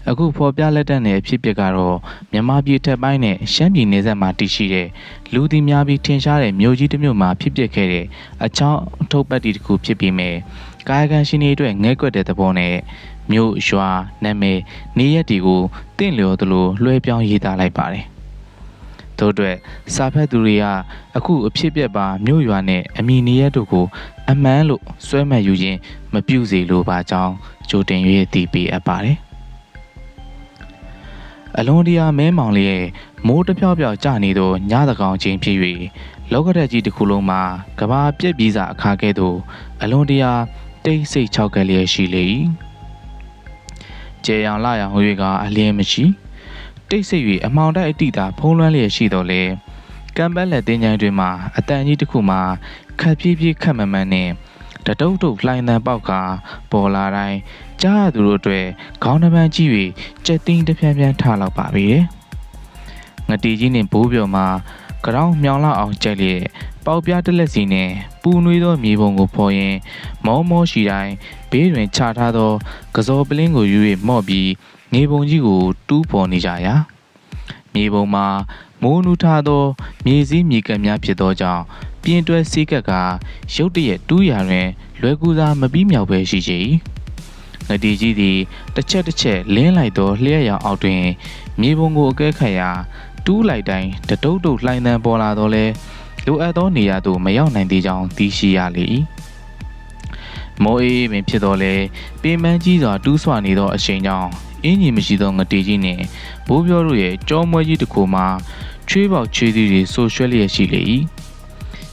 အခုဖော်ပြလက်တတ်တဲ့အဖြစ်အပျက်ကတော့မြန်မာပြည်ထက်ပိုင်းနဲ့ရှမ်းပြည်နယ်စပ်မှာတည်ရှိတဲ့လူသိများပြီးထင်ရှားတဲ့မြို့ကြီးတစ်မြို့မှာဖြစ်ပျက်ခဲ့တဲ့အချောင်းအထုပ်ပတ်တီတစ်ခုဖြစ်ပြီးမယ်ကာယကံရှင်တွေအတွက်ငဲကွက်တဲ့သဘောနဲ့မြို့ရွာနာမည်နေရက်တွေကိုတင့်လျော်သလိုလွှဲပြောင်းရေးသားလိုက်ပါတယ်တို့အတွက်စာဖတ်သူတွေကအခုအဖြစ်ပြက်ပါမြို့ရွာနဲ့အမည်နေရက်တို့ကိုအမှန်လို့စွဲမှတ်ယူခြင်းမပြုစေလိုပါကြောင်းကြိုတင်၍အသိပေးအပ်ပါတယ်အလွန်တရာမဲမောင်လေးရဲ့မိုးတဖြောက်ဖြောက်ကျနေသောညသကောင်ချင်းဖြစ်၍လောကဓာတ်ကြီးတစ်ခုလုံးမှာကဘာပြက်ပြီးစာအခါကဲ့သို့အလွန်တရာတိတ်ဆိတ်ခြောက်ကလေးရှိလေ၏ကျေရောင်လာရောင်၍ကအလင်းမရှိတိတ်ဆိတ်၍အမောင်တိုက်အတိတာဖုံးလွှမ်းလျက်ရှိတော်လေကံပတ်လက်တင်းချိုင်းတွင်မှအတန်ကြီးတစ်ခုမှာခက်ပြေးပြေးခက်မမှန်နဲ့တတုတ်တုတ်လှိုင်းတန်ပေါက်ကပေါ်လာတိုင်းကြားရသူတို့အတွက်ခေါင်းနှပန်းကြီး၍ကြက်တင်းတစ်ဖြန်းဖြန်းထားလောက်ပါပြီငတီကြီးနှင့်ဘိုးပြော်မှာကြောင်မြောင်လောက်အောင်ကြက်လျက်ပေါက်ပြားတစ်လက်စီနှင့်ပူနွေးသောမြေပုံကိုဖော်ရင်မောမောရှိတိုင်းဘေးတွင်ချထားသောကစောပလင်းကိုယူ၍မော့ပြီးမြေပုံကြီးကိုတူးပေါ်နေကြရာမြေပုံမှာမိုးနူးထားသောမြေစည်းမြေကပ်များဖြစ်သောကြောင့်ပြင်းတွဲစီးကပ်ကရုတ်တရက်တူးရာတွင်လွယ်ကူစွာမပြီးမြောက်ပဲရှိချေငတီကြီးသည်တစ်ချက်လင်းလိုက်သောလျှက်ရောင်အောက်တွင်မြေပုံကိုအကဲခတ်ရာတူးလိုက်တိုင်းတတုတ်တုတ်လှိုင်းတန်းပေါ်လာတော့လဲလိုအပ်သောနေရာသို့မရောက်နိုင်သေးကြောင်းသိရှိရလေ၏မိုးအေးပင်ဖြစ်တော်လဲပင်ပန်းကြီးစွာတူးဆွနေသောအရှိန်ကြောင့်အင်းကြီးမရှိသောငတီကြီးနှင့်ဘိုးပြောတို့ရဲ့ကြောမွဲကြီးတစ်ခုမှာချွေးပေါက်ချွေးသီးတွေဆိုရွှဲလျက်ရှိလေ၏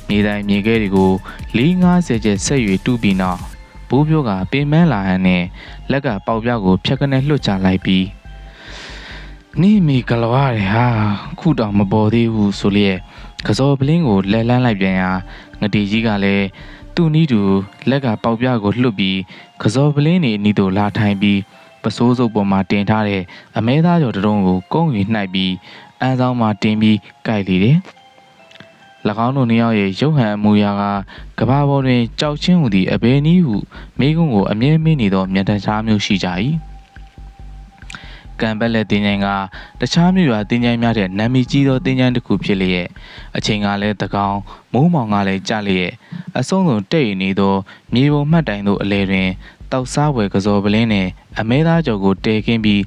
မြေတိုင်းမြေခဲတွေကို4-50ကျက်ဆက်၍တူးပြီးနောက်ဘိုးပြောကပင်ပန်းလာဟန်နဲ့လက်ကပေါက်ပြားကိုဖြတ်ကနေလွှတ်ချလိုက်ပြီးနေမီကလဝရဲဟာခုတောင်မပေါ်သေးဘူးဆိုလျက်ကစောပလင်းကိုလဲလန်းလိုက်ပြန်ရာငတီကြီးကလည်းသူ့နီးတူလက်ကပေါက်ပြားကိုလှုပ်ပြီးကစောပလင်းနေနီးသို့လာထိုင်ပြီးပစိုးစုပ်ပေါ်မှာတင်ထားတဲ့အမဲသားကျော်တုံးကိုကုန်း၍နှိုက်ပြီးအန်းဆောင်မှာတင်ပြီးကြိုက်လေတယ်၎င်းတို့နှစ်ယောက်ရဲ့ရုပ်ဟန်အမူအရာကဘာပေါ်တွင်ကြောက်ချင်းဟူသည့်အဘယ်နည်းဟုမိကုန်းကိုအမြဲမင်းနေသောမြတ်တခြားမျိုးရှိကြ၏ကံပက်လက်တင်းချိုင်းကတခြားမြို့ရွာတင်းချိုင်းများတဲ့နာမည်ကြီးသောတင်းချိုင်းတစ်ခုဖြစ်လျက်အချိန်ကလည်းတကောင်မိုးမောင်ကလည်းကြလျက်အဆုံးစွန်တိတ်နေသောမြေပုံမှတ်တိုင်သို့အလဲတွင်တောက်စားဝယ်ကစောပလင်းနှင့်အမဲသားကျော်ကိုတဲခင်းပြီး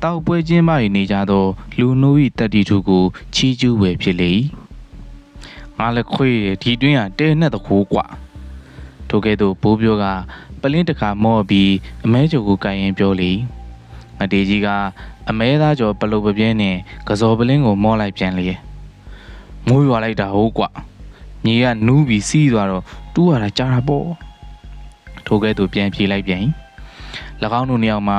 တောက်ပွဲချင်းမနေကြသောလူနိုး၏တက်တီထုကိုချီးကျူးဝယ်ဖြစ်လေ၏ငါလည်းခွေးဒီတွင်းကတဲနဲ့တခိုးกว่าထိုကဲ့သို့ဘိုးပြောကပလင်းတစ်ခါမော့ပြီးအမဲကျော်ကိုကိုင်ရင်ပြောလေငတေကြီးကအမဲသားကျော်ပလုတ်ပပြင်းနဲ့ကစောပလင်းကိုမော့လိုက်ပြန်လေမိုးရွာလိုက်တာဟုတ်กว่าမြေကနူးပြီးစီးသွားတော့တူးရတာကြားတာပေါ့ထိုကဲ့သို့ပြန်ပြေးလိုက်ပြန်၎င်းတို့နှစ်ယောက်မှာ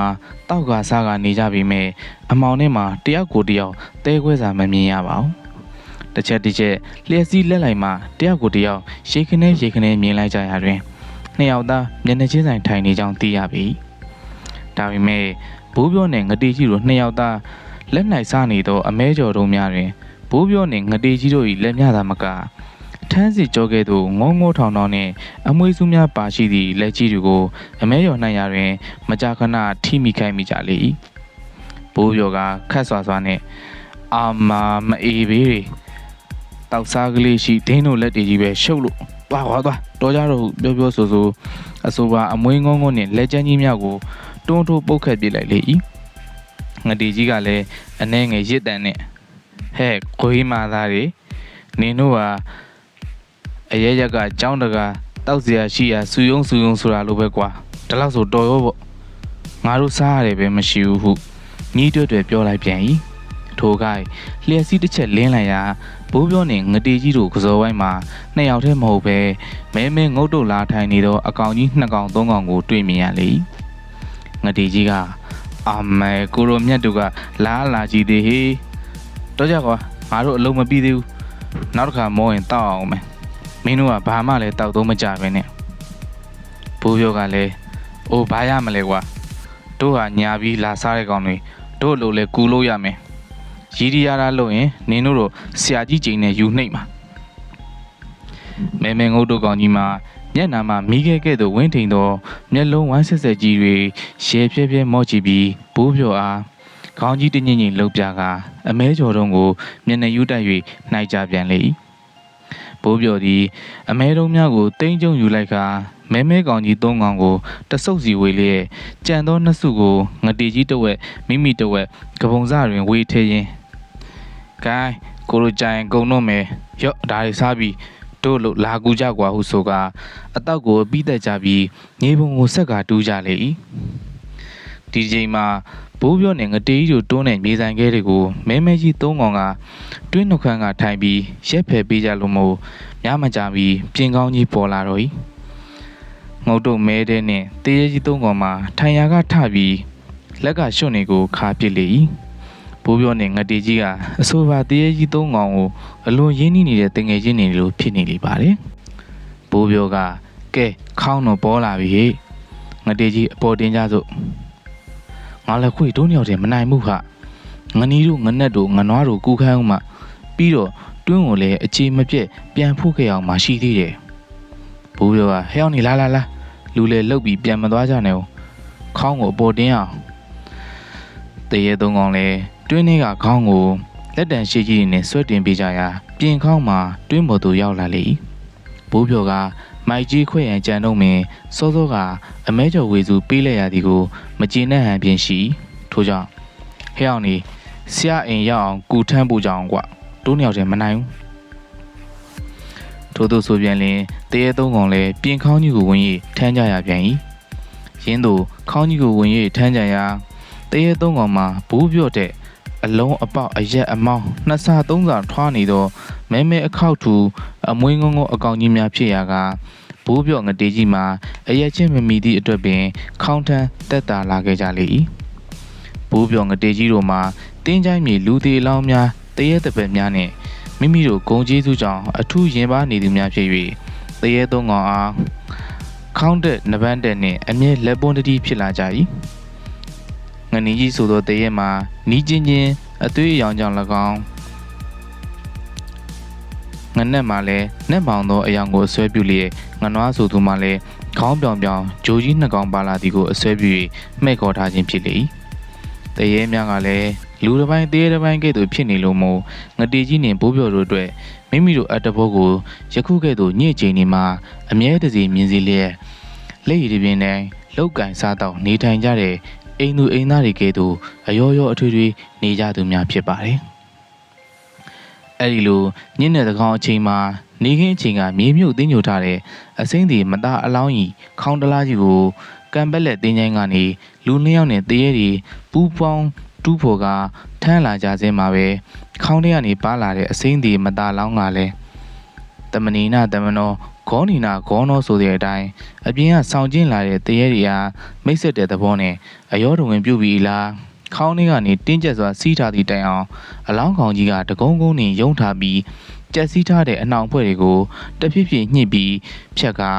တောက်ကစားကနေကြပြီမဲ့အမောင်ထဲမှာတယောက်ကိုတယောက်တဲခွဲစာမမြင်ရပါဘူးတစ်ချက်လျှက်စီးလက်လိုက်မှတယောက်ကိုတယောက်ရေခနဲမြင်လိုက်ကြရတွင်နှစ်ယောက်သားမျက်နှာချင်းဆိုင်ထိုင်နေကြောင်းသိရပြီဒါပေမဲ့ဘိုးပြောနဲ့ငတေကြီးတို့နှစ်ယောက်သားလက်၌စားနေသောအမဲကျော်တို့များတွင်ဘိုးပြောနဲ့ငတေကြီးတို့၏လက်များသာမကထန်းစီကြောကဲ့သို့ငုံထောင်နှင့်အမွှေးစုများပါရှိသည့်လက်ကြီးတွေကိုအမဲရော်နှံ့ရာတွင်မကြာခဏထိမိခိုင်းမိကြလေ၏ဘိုးပြောကခတ်စွာနဲ့အာမမအေးပေတောက်စားကလေးရှိဒင်းတို့လက်တွေကြီးပဲရှုပ်လို့သွားတော်ကြတော့ပြောဆိုအဆိုပါအမွှေးငုံနှင့်လက်ကျန်းကြီးများကိုတွန်းထိုးပုတ်ခတ်ပြလိုက်လေ၏ငတီကြီးကလည်းအနှဲငယ်ရစ်တန်နဲ့ဟဲ့ခွေးမာသားတွေနင်တို့ဟာအရဲရက်ကကြောင်းတကာတောက်စရာရှိရာစူယုံဆိုတာလိုပဲကွာဒါလို့ဆိုတော်ရောပေါ့ငါတို့စားရတယ်ပဲမရှိဘူးဟုညီးတွဲပြောလိုက်ပြန်၏ထိုကလျှက်စီးတစ်ချက်လင်းလိုက်ရာဘိုးပြောနေငတေကြီးတို့ကစောဝိုင်းမှာနှစ်ယောက်တည်းမဟုတ်ပဲမဲငုတ်တို့လာထိုင်နေသောအကောင်ကြီး2ကောင်3ကောင်ကိုတွေ့မြင်ရလေငတေကြီးကအာမဲကိုရိုမြတ်တို့ကလာကြည့်သေးဟေးတော့ကြကွာငါတို့အလုံးမပြီးသေးဘူးနောက်တစ်ခါမောရင်တောက်အောင်မယ်မင်းတို့ကဘာမှလည်းတောက်သုံးမကြပဲနဲ့ဘိုးပြောကလည်းအိုးဘာရမလဲကွာတို့ဟာညာပြီးလာစားတဲ့ကောင်တွေတို့လိုလဲကူလို့ရမယ်ရီရီယာလို့ရင်နင်းတို့ဆရာကြီးချိန်နဲ့ယူနှိမ့်မှာမဲငုတ်တို့ကောင်ကြီးမှာ မျက်နှာမှာမိခဲ့ကဲ့သို့ဝင်းထိန်သောမျက်လုံးဝမ်းဆက်ဆက်ကြီးတွေရေပြဲပြဲမော့ကြည့်ပြီးဘိုးပြောအားခေါင်းကြီးတညင်ညင်လှုပ်ပြကအမဲကျော်တုံးကိုမျက်နှာယူတက်၍နှိုက်ကြပြန်လေ၏ဘိုးပြောသည်အမဲတုံးများကိုတိမ့်ကျုံယူလိုက်ကာမဲမဲကောင်ကြီးသုံးကောင်ကိုတဆုပ်စီဝေလျက်ကြံသောနှစ်စုကိုငတေကြီးတစ်ဝက်မိမိတစ်ဝက်ကပုံစတွင်ဝေထည့်ရင်းဂိုင်းကိုလိုကြိုင်ကုံတော့မယ်ရော့ဒါတွေစားပြီးတို့လို့လာကူကြကွာဟုဆိုကအတောက်ကိုပြီးတက်ကြပြီးနေပုံကိုဆက်ကတူးကြလေ၏ဒီချိန်မှာဘိုးပြောနဲ့ငတေးကြီးတို့တွန်းတဲ့မြေဆိုင်ခဲတွေကိုမဲမဲကြီးသုံးကောင်ကတွင်းနှုတ်ခမ်းကထိုင်ပြီးရက်ဖယ်ပေးကြလို့မို့ညမကြပြီးပြင်ကောင်းကြီးပေါ်လာတော့၏ငုတ်တုတ်မဲတဲ့နဲ့တေးရဲကြီးသုံးကောင်မှာထိုင်ရာကထပြီးလက်ကရွှွန်နေကိုခါပစ်လေ၏ဘိုးပြောနဲ့ငတေးကြီးကအဆိုပါတေးရဲကြီးသုံးကောင်ကိုအလွန်ရင်းနှီးနေတဲ့တငယ်ချင်းတွေလိုဖြစ်နေလေပါတယ်ဘိုးပြောကကဲခေါင်းတော့ပေါ်လာပြီဟေ့ငတေးကြီးအပေါ်တင်ကြစို့ငါလည်းခွေတို့ညောင်တယ်မနိုင်မှုဟာငနီးတို့ငနက်တို့ငနွားတို့ကူခိုင်းအောင်မှပြီးတော့တွင်းကိုလည်းအခြေမပြတ်ပြန်ဖို့ခဲ့အောင်မှရှိသေးတယ်ဘိုးပြောကဟဲ့အောင်နေလာလူလေလှုပ်ပြီးပြန်မသွားကြနဲ့ခေါင်းကိုအပေါ်တင်းအောင်တရေသုံးကောင်လည်းတွင်းထဲကခေါင်းကိုလက်တံရှိကြီးနဲ့ဆွဲတင်ပေးကြရာပြင်ခေါင်းမှာတွင်းပေါ်သို့ရောက်လာလေဘိုးပြောကမိုက်ကြီးခွဲ့ရန်ကြံတော့မင်းစောစောကအမဲကျော်ဝေစုပေးလိုက်ရသည်ကိုမကျေနပ်ဟန်ပြင်ရှိထို့ကြောင့်ဟဲ့အောင်နေဆရာအိမ်ရောက်အောင်ကူထမ်းဖို့ကြောင်းကွတိုးနှစ်ယောက်တည်းမနိုင်ဘူးထို့သို့ဆိုပြန်လင်တရေသုံးကောင်လည်းပြင်ခေါင်းကြီးကိုဝင်၍ထမ်းကြရပြန်၏ရင်းတို့ခေါင်းကြီးကိုဝင်၍ထမ်းကြရာတရေသုံးကောင်မှာဘူးပြော့တဲ့အလုံးအပေါက်အရက်အမောင်းနှစ်ဆသုံးဆထွားနေသောမဲမဲအခောက်ထူအမွှေးငုံငုံအကောင်ကြီးများဖြစ်ရာကဘိုးပြော့ငတေးကြီးမှာအရက်ချင်းမမီသည့်အတွက်ပင်ခေါင်းထမ်းတက်တာလာခဲ့ကြလေ၏ဘိုးပြော့ငတေးကြီးတို့မှာတင်းချိုင်းမြေလူသေးလောင်းများတရေတပည့်များနှင့်မိမိတို့ဂုံကျေးဇူးကြောင့်အထူးရင်ပါနေသူများဖြစ်၍တရေသုံးကောင်အားခေါင်းတက်နဗန်းတက်နှင့်အမြဲလက်ပွန်းတတိဖြစ်လာကြ၏ငနီကြီးဆိုသောတရေမှာနီးချင်းချင်းအသွေးအရောင်ကြောင့်၎င်းငနက်မှာလည်းနက်ပေါင်သောအယောင်ကိုအဆွဲပြုလျက်ငနွားဆိုသူမှလည်းခေါင်းပြောင်ပြောင်ဂျိုကြီးနှစ်ကောင်ပါလာသည်ကိုအဆွဲပြု၍မှဲ့ခေါ်ထားခြင်းဖြစ်လေ၏တရေများကလည်းလူတစ်ပိုင်းတေးတစ်ပိုင်းကဲ့သို့ဖြစ်နေလို့မို့ငတေကြီးနှင့်ဘိုးပြော်တို့အတွက်မိမိတို့အတဘောကိုယခုကဲ့သို့ညှိချိန်နေမှာအမြဲတစေမြင်စီလျက်လက်ရည်တစ်ပြင်းတိုင်းလောက်ကင်စားတော့နေထိုင်ကြတဲ့အိမ်သူအိမ်သားတွေကဲ့သို့အယောယောအထွေထွေနေကြသူများဖြစ်ပါတယ်အဲ့ဒီလိုညနေတကောင်အချိန်မှာနေခင်းအချိန်ကမြေမြုပ်တင်းညိုထားတဲ့အစိမ့်ဒီမသားအလောင်းကြီးခေါင်းတလားကြီးကိုကံပက်လက်တင်းချိုင်းကနေလူနှစ်ယောက်နဲ့တရေတွေပူးပေါင်းတူးဖို့ကထမ်းလာကြစင်းမှာပဲခေါင်းထဲကနေပါလာတဲ့အစိမ့်ဒီမသားလောင်းကလည်းတမနီနာတမနောဂေါနီနာဂေါနောဆိုတဲ့အတိုင်းအပြင်ကဆောင်းကျင်းလာတဲ့တရေတွေဟာမိတ်ဆက်တဲ့သဘောနဲ့အယောတဝင်ပြုတ်ပြီးလားခေါင်းထဲကနေတင်းကျပ်စွာစီးထားသည့်တိုင်အောင်အလောင်းကောင်ကြီးကတကုန်းကုန်းနဲ့ယုံထားပြီးကြက်စီးထားတဲ့အနှောင်ဖွဲ့တွေကိုတဖြည်းဖြည်းညှစ်ပြီးဖြတ်ကာ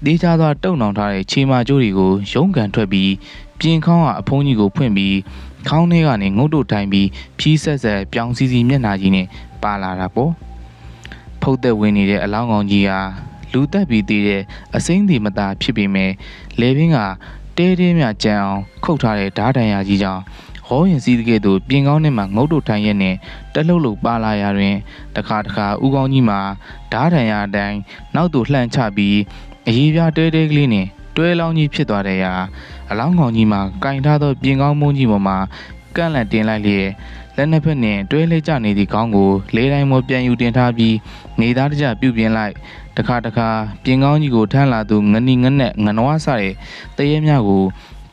ဒေးချသွားတုံနှောင်ထားတဲ့ခြေမာကျိုးတွေကိုရုံးကန်ထွက်ပြီးပြင်ခေါင်းကအဖုံးကြီးကိုဖွင့်ပြီးခေါင်းထဲကနေငုတ်တို့ထိုင်ပြီးဖြီးဆက်ဆက်ပြောင်စီစီမျက်နှာကြီးနဲ့ပါလာတာပေါ့ဖုတ်သက်ဝင်နေတဲ့အလောင်းကောင်ကြီးဟာလူတက်ပြီးသေးတဲ့အစိမ့်ဒီမသားဖြစ်ပေမဲ့လေပင်ကတဲတဲမြကြံအောင်ခုတ်ထားတဲ့ဓာတ်တန်ရာကြီးကြောင့်ဟောရင်စီးတဲ့ကဲ့သို့ပြင်ကောင်းထဲမှာငုတ်တို့ထိုင်ရက်နဲ့တက်လှုပ်လို့ပါလာရတွင်တခါဦးကောင်းကြီးမှာဓာတ်တန်ရာအတိုင်းနောက်သို့လှန့်ချပြီးအရေးပြတဲတဲကလေးနဲ့တွဲလောင်းကြီးဖြစ်သွားတဲ့ရာအလောင်းကောင်ကြီးမှာကင်ထားသောပြင်ကောင်းမုန်းကြီးပေါ်မှာကန့်လန့်တင်လိုက်လျက်လက်နှစ်ဖက်နဲ့တွဲလဲကျနေသည့်ခေါင်းကိုလေးတိုင်းမောပြန်ယူတင်ထားပြီးနေသားတကြပြုတ်ပြင်လိုက်တခါပြင်ကောင်းကြီးကိုထမ်းလာသူငနီငနက်ငနွားစတဲ့တရေများကို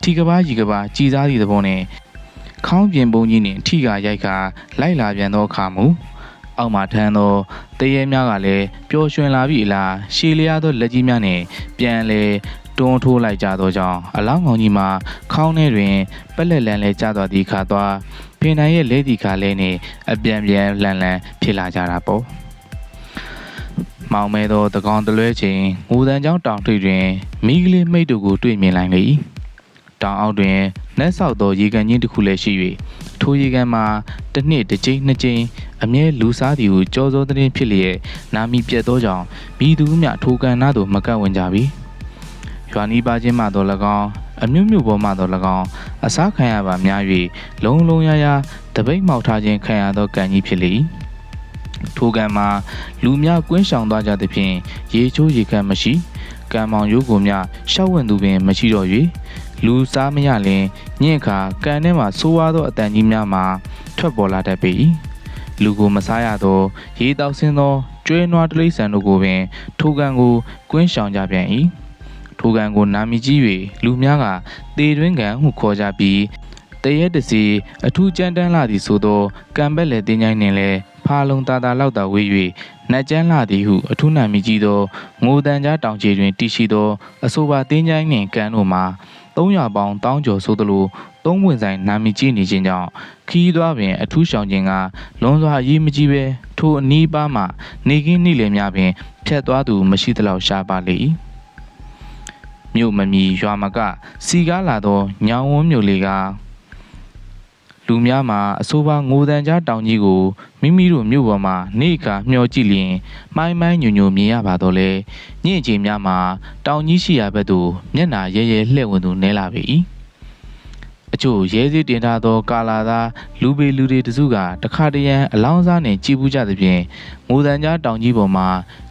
ထီကဘာကြီးကဘာကြည်စားသည့်သဘောနဲ့ခေါင်းပြင်ပုံကြီးနဲ့ထိကရိုက်ခါလိုက်လာပြန်သောအခါမူအောက်မှထမ်းသောတရေများကလည်းပျော်ရွှင်လာပြီလားရှည်လျားသောလက်ကြီးများနဲ့ပြန်လေတွန်းထိုးလိုက်ကြသောကြောင့်အလောင်းကောင်ကြီးမှာခေါင်းထဲတွင်ပက်လက်လန်လဲကျသွားသည့်ခါသွားဖင်နိုင်ရဲ့လဲသည့်ခါလဲနဲ့အပြန်လန်ဖြစ်လာကြတာပေါ့မောင်မဲသောတကောင်တလွဲချိန်ငိုတန်းချောင်းတောင်ထိပ်တွင်မိကလေးမိတ်တို့ကိုတွေ့မြင်လိုက်လေတောင်အောက်တွင် နက်ဆောက်သောရေကန်ကြီးတစ်ခုလည်းရှိ၍ထိုရေကန်မှာတစ်နှစ်တစ်ကြိမ်နှစ်ကြိမ်အမြဲလူစားသည်ဟုကြောစောသတင်းဖြစ်လျက်နာမည်ပြတ်သောကြောင့်မိသူမျှထိုကန်နာသို့မကပ်ဝင်ကြပြီရွာနီးပါချင်းမှသော၎င်းအမျိုးမျိုးပေါ်မှသော၎င်းအစားခံရပါများ၍လုံးလုံးရရတပိတ်မှောက်ထားခြင်းခံရသောကန်ကြီးဖြစ်လေ၏ထိုကန်မှာလူများကွင်းဆောင်သွားကြသဖြင့်ရေချိုးရေခမ်းမရှိကံမောင်ရိုးကိုများရှောက်ဝင်သူပင်မရှိတော့၍လူစားမရလင်ညင့်ခါကန်ထဲမှဆိုးဝါးသောအတန်ကြီးများမှာထွက်ပေါ်လာတတ်ပေ၏လူကိုမစားရသောရေတောက်ဆင်းသောကျွဲနွားတိရစ္ဆာန်တို့ကိုပင်ထိုကန်ကိုကွင်းဆောင်ကြပြန်၏ထိုကန်ကိုနာမည်ကြီး၍လူများကတေတွင်းကန်ဟုခေါ်ကြပြီးတရဲတစီအထူးကြမ်းတမ်းလာသည်ဆိုသောကံပက်လေတင်းချိုင်းနှင့်လည်းဖာလုံးတာတာလောက်သာဝေး၍နတ်ကျန်းလာသည်ဟုအထူးနာမည်ကြီးသောငိုတန်ကြားတောင်ကျေတွင်တည်ရှိသောအဆိုပါတင်းချိုင်းနှင့်ကန်တို့မှာ300ပေါင်တောင်းကျော်ဆိုသလိုသုံးဝင်ဆိုင်နာမည်ကြီးနေခြင်းကြောင့်ခီးသွားပင်အထူးရှောင်ခြင်းကလွန်စွာအရေးမကြီးပဲထိုအနီးပါးမှနေကင်းနှိလေများပင်ဖြတ်သွားသူမရှိသလောက်ရှားပါလေ၏မြို့မမီရွာမကစီကားလာသောညောင်ဝန်းမြို့လေးကလူများမှာအဆိုပါငိုတန်ကြားတောင်ကြီးကိုမိမိတို့မြို့ပေါ်မှာနေခါမျှော်ကြည့်လျင်မိုင်းမိုင်းညွညွမြင်ရပါတော့လေညင့်ချိန်များမှာတောင်ကြီးရှိရာဘက်သို့မျက်နှာရဲရဲလှည့်ဝင်သူနဲလာပေ၏အချို့ရဲစည်းတင်ထားသောကာလာသားလူပေလူတွေတစုကတခါတရံအလောင်းစားနှင့်ကြည်ပူးကြသဖြင့်ငိုတန်ကြားတောင်ကြီးပေါ်မှာ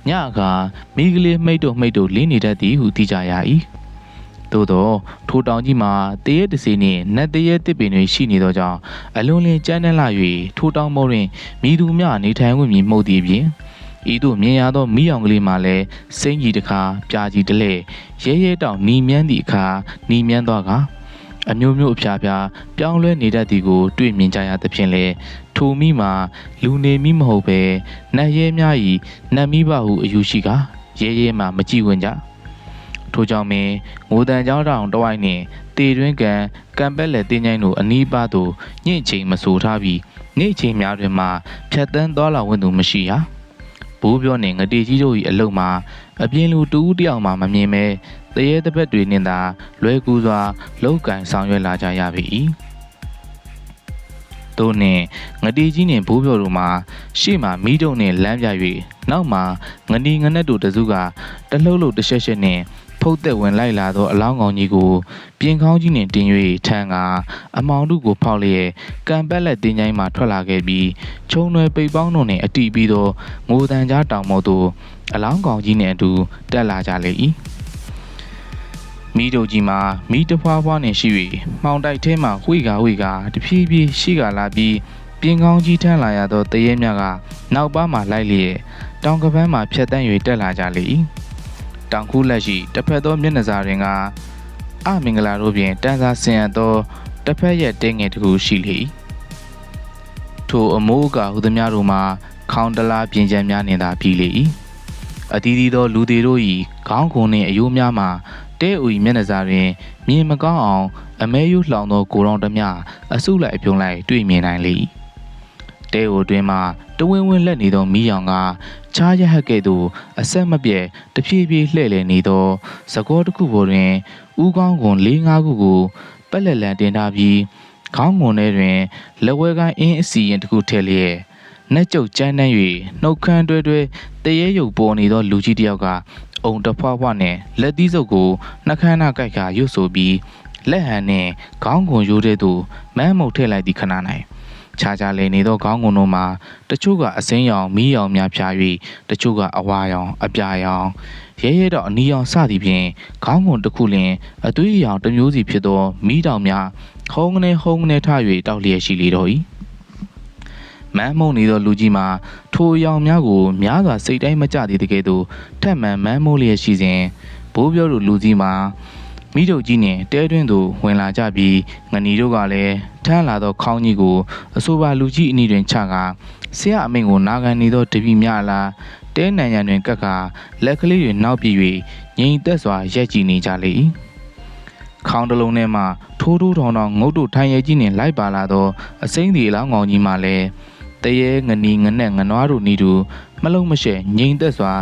ညအခါမိကလေးမိတ်တို့လင်းနေတတ်သည်ဟုသိကြရ၏သို့သောထိုတောင်ကြီးမှာတရဲတစီနှင့်နတ်တရဲတစ်ပင်တွေရှိနေသောကြောင့်အလွန်လင်းကြမ်းတမ်းလာ၍ထိုတောင်ပေါ်တွင်မိသူများနေထိုင်ဝင်မည်မှုတ်သည်ဖြင့်ဤသို့မြင်ရသောမိအောင်ကလေးမှလည်းစိမ့်ကြီးတစ်ခါပြာကြီးတစ်လဲရဲရဲတောင်နီမြန်းသည့်အခါနီမြန်းသွားကအမျိုးမျိုးအဖျားဖျားပြောင်းလဲနေတတ်သည်ကိုတွေ့မြင်ကြရသဖြင့်လေထိုမိမှာလူနေမိမဟုတ်ပဲနတ်ရဲများ၏နတ်မိဘဟုအယူရှိကရဲရဲမှမကြည့်ဝင်ကြထိုကြောင့်ပင်ငိုတန်ကျောင်းတောင်တဝိုက်နှင့်တေတွင်းကံပက်လက်တင်းချိုင်းတို့အနီးပါးသို့ညင့်ချိန်မဆိုထားပြီးနေ့ချိန်များတွင်မှဖြတ်တန်းသွားလာဝင်သူမရှိရာဘိုးပြောနှင့်ငတေကြီးတို့၏အလုံးမှာအပြင်လူတူဦးတယောက်မှမမြင်မဲတရဲတပတ်တွေနှင့်သာလွယ်ကူစွာလောက်ကင်ဆောင်ရွက်လာကြရပေ၏တို့နှင့်ငတေကြီးနှင့်ဘိုးပြောတို့မှာရှေ့မှမီးတုံနှင့်လမ်းပြ၍နောက်မှငနီငနက်တို့တစုကတလှုပ်လှုပ်တရှက်ရှက်နှင့်ဖုတ်သက်ဝင်လိုက်လာသောအလောင်းကောင်ကြီးကိုပြင်ခေါင်းကြီးနှင့်တင်၍ထမ်းကအမောင်တို့ကိုဖောက်လျက်ကံပက်လက်တင်းချိုင်းမှထွက်လာခဲ့ပြီးခြုံရွယ်ပိတ်ပေါင်းတို့နှင့်အတီးပြီးသောငိုတန်ကြားတောင်ပေါ်သို့အလောင်းကောင်ကြီးနှင့်အတူတက်လာကြလေ၏မိတို့ကြီးမှာမိတဖွားဖွားနှင့်ရှိ၍မှောင်တိုက်ထဲမှဝှေ့ကတဖြည်းဖြည်းရှိကလာပြီးပြင်ကောင်းကြီးထမ်းလာရသောတရဲများကနောက်ပါမှလိုက်လျက်တောင်ကပန်းမှဖြတ်တန်း၍တက်လာကြလေ၏တောင်ခုလက်ရှိတစ်ဖက်သောမျက်နှာစာတွင်ကအမင်္ဂလာတို့ဖြင့်တန်းစားဆင်ရသောတစ်ဖက်ရဲ့တင်းငယ်တစ်ခုရှိလေ၏ထိုအမိုးအကာဟူသည်များတို့မှာခေါင်းတလားပြင်ကျန်းများနှင့်သာပြီးလေ၏အသီးသီးသောလူတွေတို့၏ခေါင်းခုံနှင့်အယိုးများမှာတဲအူ၏မျက်နှာစာတွင်မြင်မကောင်းအောင်အမဲယိုးလှောင်သောကိုယ်တော်တမျှအစုလိုက်အပြုံလိုက်တွေ့မြင်နိုင်လေ၏တဲအိုတွင်မှတဝင်းဝင်းလက်နေသောမီးရောင်ကချားရဟက်ကဲ့သို့အဆက်မပြတ်တဖြည်းဖြည်းလှည့်လည်နေသောသကောတစ်ခုပေါ်တွင်ဥကောင်းကွန်၄-၅ခုကိုပက်လက်လန်တင်ထားပြီးခေါင်းငုံထဲတွင်လက်ဝဲကိုင်းအင်းအစီရင်တစ်ခုထည့်လျက်နှက်ကျုပ်ကြမ်းတမ်း၍နှုတ်ခမ်းတွဲတရဲရုပ်ပေါ်နေသောလူကြီးတစ်ယောက်ကအုံတဖွားဖွားနှင့်လက်သီးစုပ်ကိုနှခမ်းနာကိုက်ခါရွတ်ဆိုပြီးလက်ဟန်နှင့်ခေါင်းကွန်ရိုးတဲ့သို့မန်းမုတ်ထည့်လိုက်သည့်ခဏ၌ခြားခြားလည်နေသောခေါင်းငုံတို့မှာတချို့ကအစင်းရောင်မီးရောင်များဖြာ၍တချို့ကအဝါရောင်အပြာရောင်ရဲရဲတော့အနီရောင်စသည်ဖြင့်ခေါင်းငုံတစ်ခုလင်အသွေးရောင်တစ်မျိုးစီဖြစ်သောမီးတောင်များဟုံးကနေထ၍တောက်လျက်ရှိလေတော့၏မန်းမုံနေသောလူကြီးမှာထိုရောင်များကိုများစွာစိတ်တိုင်းမကျသေးတဲ့ကဲ့သို့ထက်မှန်မန်းမိုးလျက်ရှိစဉ်ဘိုးပြောတို့လူကြီးမှာမိတို့ကြီးနှင့်တဲတွင်းသို့ဝင်လာကြပြီးငနီတို့ကလည်းထမ်းလာသောခေါင်းကြီးကိုအဆိုပါလူကြီးအနီးတွင်ချကာဆရာအမိန်ကိုနာခံနေသောတပည့်များလားတဲနံရံတွင်ကပ်ကာလက်ကလေးတွေနောက်ပြေး၍ငြိမ်သက်စွာရက်ကြည့်နေကြလေ၏ခေါင်းတစ်လုံးထဲမှထိုးထောင်ငုတ်တို့ထိုင်ရကြီးနှင့်လိုက်ပါလာသောအစိမ့်ဒီအလောင်းကောင်ကြီးမှလည်းတရဲငနီငနက်ငနွားတို့နီတူမလုံးမရှက်ငြိမ်သက်စွာ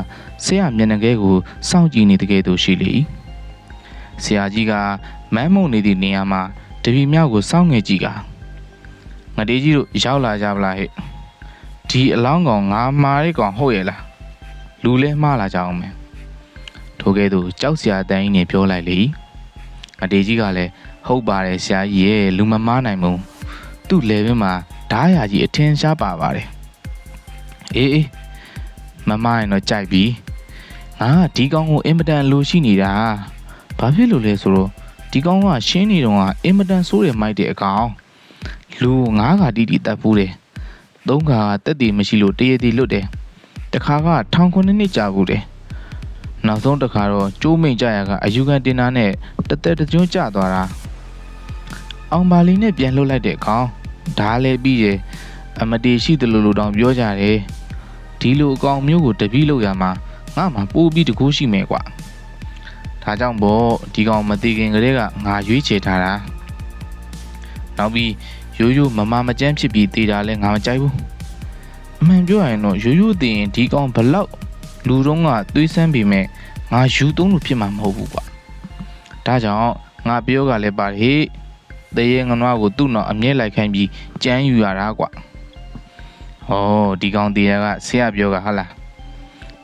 ဆရာမျက်နှာကဲကိုစောင့်ကြည့်နေတဲ့ကဲ့သို့ရှိလေ၏ဆရာကြီးကမန်းမုံနေသည့်နေရာမှာ တပီမြောက်ကိုစောင့်ငယ်ကြည့်ကငတေးကြီးတို့ရောက်လာကြဗလားဟဲ့ဒီအလောင်းကောင်ငါမှားတဲ့ကောင်ဟုတ်ရဲ့လားလူလဲမှားလာကြအောင်မယ်ထိုကဲ့သို့ကြောက်စရာတန်းကြီးနဲ့ပြောလိုက်လေငတေးကြီးကလည်းဟုတ်ပါတယ်ဆရာကြီးရဲ့လူမမားနိုင်ဘူးသူ့လေဘင်းမှာဓားရာကြီးအထင်ရှားပါပါတယ်အေးမမရင်တော့ကြိုက်ပြီငါဒီကောင်ကိုအင်မတန်လိုရှိနေတာဘာဖြစ်လို့လဲဆိုတော့ဒီကောင်ကရှင်းနေတော့ကအင်မတန်ဆိုးတယ်မိုက်တဲ့အကောင်လူငါးခါတီးတီးတက်ဖူးတယ်သုံးခါတက်တည်မရှိလို့တရေတည်လွတ်တယ်တခါက19နှစ်ကြာဘူးတယ်နောက်ဆုံးတစ်ခါတော့ကျိုးမိန်ကြရကအယူခံတင်တာနဲ့တသက်တကျွန်းကျသွားတာအောင်ပါလီနဲ့ပြန်လှုပ်လိုက်တဲ့ကောင်ဓားလဲပြီးရဲ့အမတီရှိတယ်လို့တောင်ပြောကြတယ်ဒီလိုအကောင်မျိုးကိုတပီးလို့ရမှာငါမှပိုးပြီးတကူရှိမယ်ကွာဒါကြောင့်ပေါ့ဒီကောင်မသိခင်ကလေးကငါရွေးချယ်ထားတာနောက်ပြီးရိုးရိုးမမကြမ်းဖြစ်ပြီးတည်တာလဲငါမကြိုက်ဘူးအမှန်ပြောရရင်တော့ရိုးရိုးတည်ရင်ဒီကောင်ဘလောက်လူတုံးကသွေးဆန်းပေမဲ့ငါယူသုံးလို့ဖြစ်မှာမဟုတ်ဘူးကွာဒါကြောင့်ငါပြောကလည်းပါဟေ့တရေငနွားကိုသူ့နောက်အမြဲလိုက်ခိုင်းပြီးကြမ်းယူရတာကွာဟောဒီကောင်တည်ရကဆရာပြောကဟာလား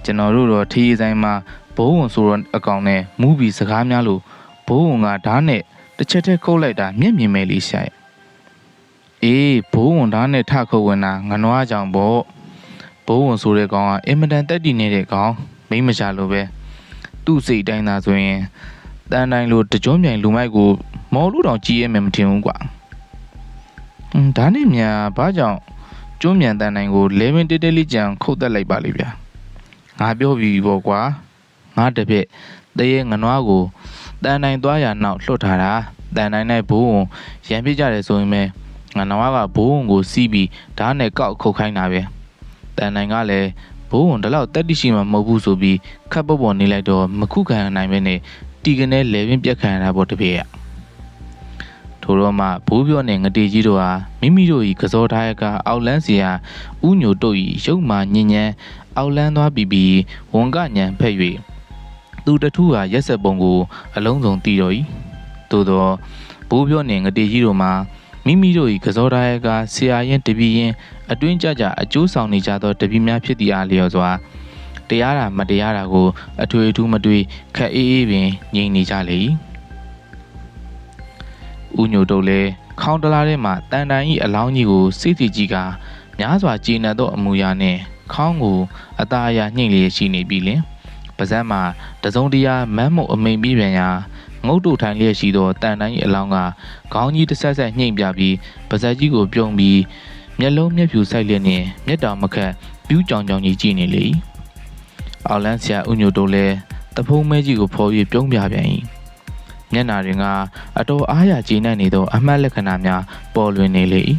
ကျွန်တော်တို့တော့ထီးဆိုင်မှာဘိုးဝန်ဆိုတော့အကောင်နဲ့မူးပြီးစကားများလို့ဘိုးဝန်ကဓာတ်နဲ့တစ်ချက်တည်းခုတ်လိုက်တာမျက်မြင်ပဲလေးရှာရဲ့အေးဘိုးဝန်ဓာတ်နဲ့ထခုတ်ဝင်တာငနွားကြောင့်ပေါ့ဘိုးဝန်ဆိုတဲ့ကောင်ကအင်မတန်တက်တည်နေတဲ့ကောင်မိမရှာလို့ပဲသူ့စိတ်တိုင်းသာဆိုရင်တန်တိုင်းလိုတကြွပြိုင်လူမိုက်ကိုမော်လို့တောင်ကြီးရဲမယ်မထင်ဘူးကွာဒါနဲ့မြန်ဘာကြောင့်ကျွန်းမြန်တန်တိုင်းကိုလေဗင်တေးတေးလေးကြံခုတ်တက်လိုက်ပါလိမ့်ဗျာငါပြောပြီးပေါ့ကွာငါတပည့်တရေငနွားကိုတန်တိုင်းသွားရနောက်လွှတ်ထားတာတန်တိုင်းနဲ့ဘိုးဝန်ရံပြစ်ကြတယ်ဆိုရင်ပဲငနွားကဘိုးဝန်ကိုစီးပြီးဓာတ်နဲ့ကောက်ခုတ်ခိုင်းတာပဲတန်တိုင်းကလည်းဘိုးဝန်ဒီလောက်တက်တိရှိမှမဟုတ်ဘူးဆိုပြီးခတ်ပေါ်နေလိုက်တော့မခုခံနိုင်ပဲနဲ့တီကနေလေပင်ပြက်ခံရတာပေါ့တပည့်ရထို့တော့မှဘိုးပြောနဲ့ငတေကြီးတို့ဟာမိမိတို့၏ကစောထားရကအောက်လန်းစီယာဥညိုတို့၏ရုပ်မာညဉ့်ညံအောက်လန်းသွားပြီးဝန်ကညံဖက်၍သူတထူးဟာရက်ဆက်ပုံကိုအလုံးစုံတည်တော်၏သို့သောဘိုးပြောနဲ့ငတေကြီးတို့မှာမိမိတို့၏ကစောထားရကဆရာရင်တပည့်ရင်အတွင်းကြကြအကျိုးဆောင်နေကြသောတပည့်များဖြစ်သည့်အားလျော်စွာတရားတာမတရားတာကိုအထွေထူးမတွေးခက်အေးအေးပင်ငြိမ်နေကြလေ၏ဦးညိုတို့လည်းခေါင်းတလားထဲမှာတန်တန်၏အလောင်းကြီးကိုစိတ်တည်ကြည့်ကများစွာကျေနပ်သောအမူအရာနှင့်ခေါင်းကိုအသာအရာညှိလျက်ရှိနေပြီလင်ပါးစပ်မှာတစုံတရာမမ်းမုတ်အမိန်ပြပြန်ရာငုတ်တုထိုင်လျက်ရှိသောတန်တန်၏အလောင်းကခေါင်းကြီးတစ်ဆက်ဆက်ညှိပြပြီးပါးစပ်ကြီးကိုပြုံးပြီးမျက်လုံးမျက်ဖြူဆိုင်လျက်နှင့်မျက်တောင်မခတ်ပြူးကြောင်ကြောင်ကြီးကြည့်နေလေ၏အော်လန်းဆရာဦးညိုတို့လည်းတဖုံးမဲကြီးကိုဖော်၍ပြုံးပြပြန်၏မျက်နာတွေကအတော်အားရကျေနပ်နေသောအမှတ်လက္ခဏာများပေါ်လွင်နေလေ၏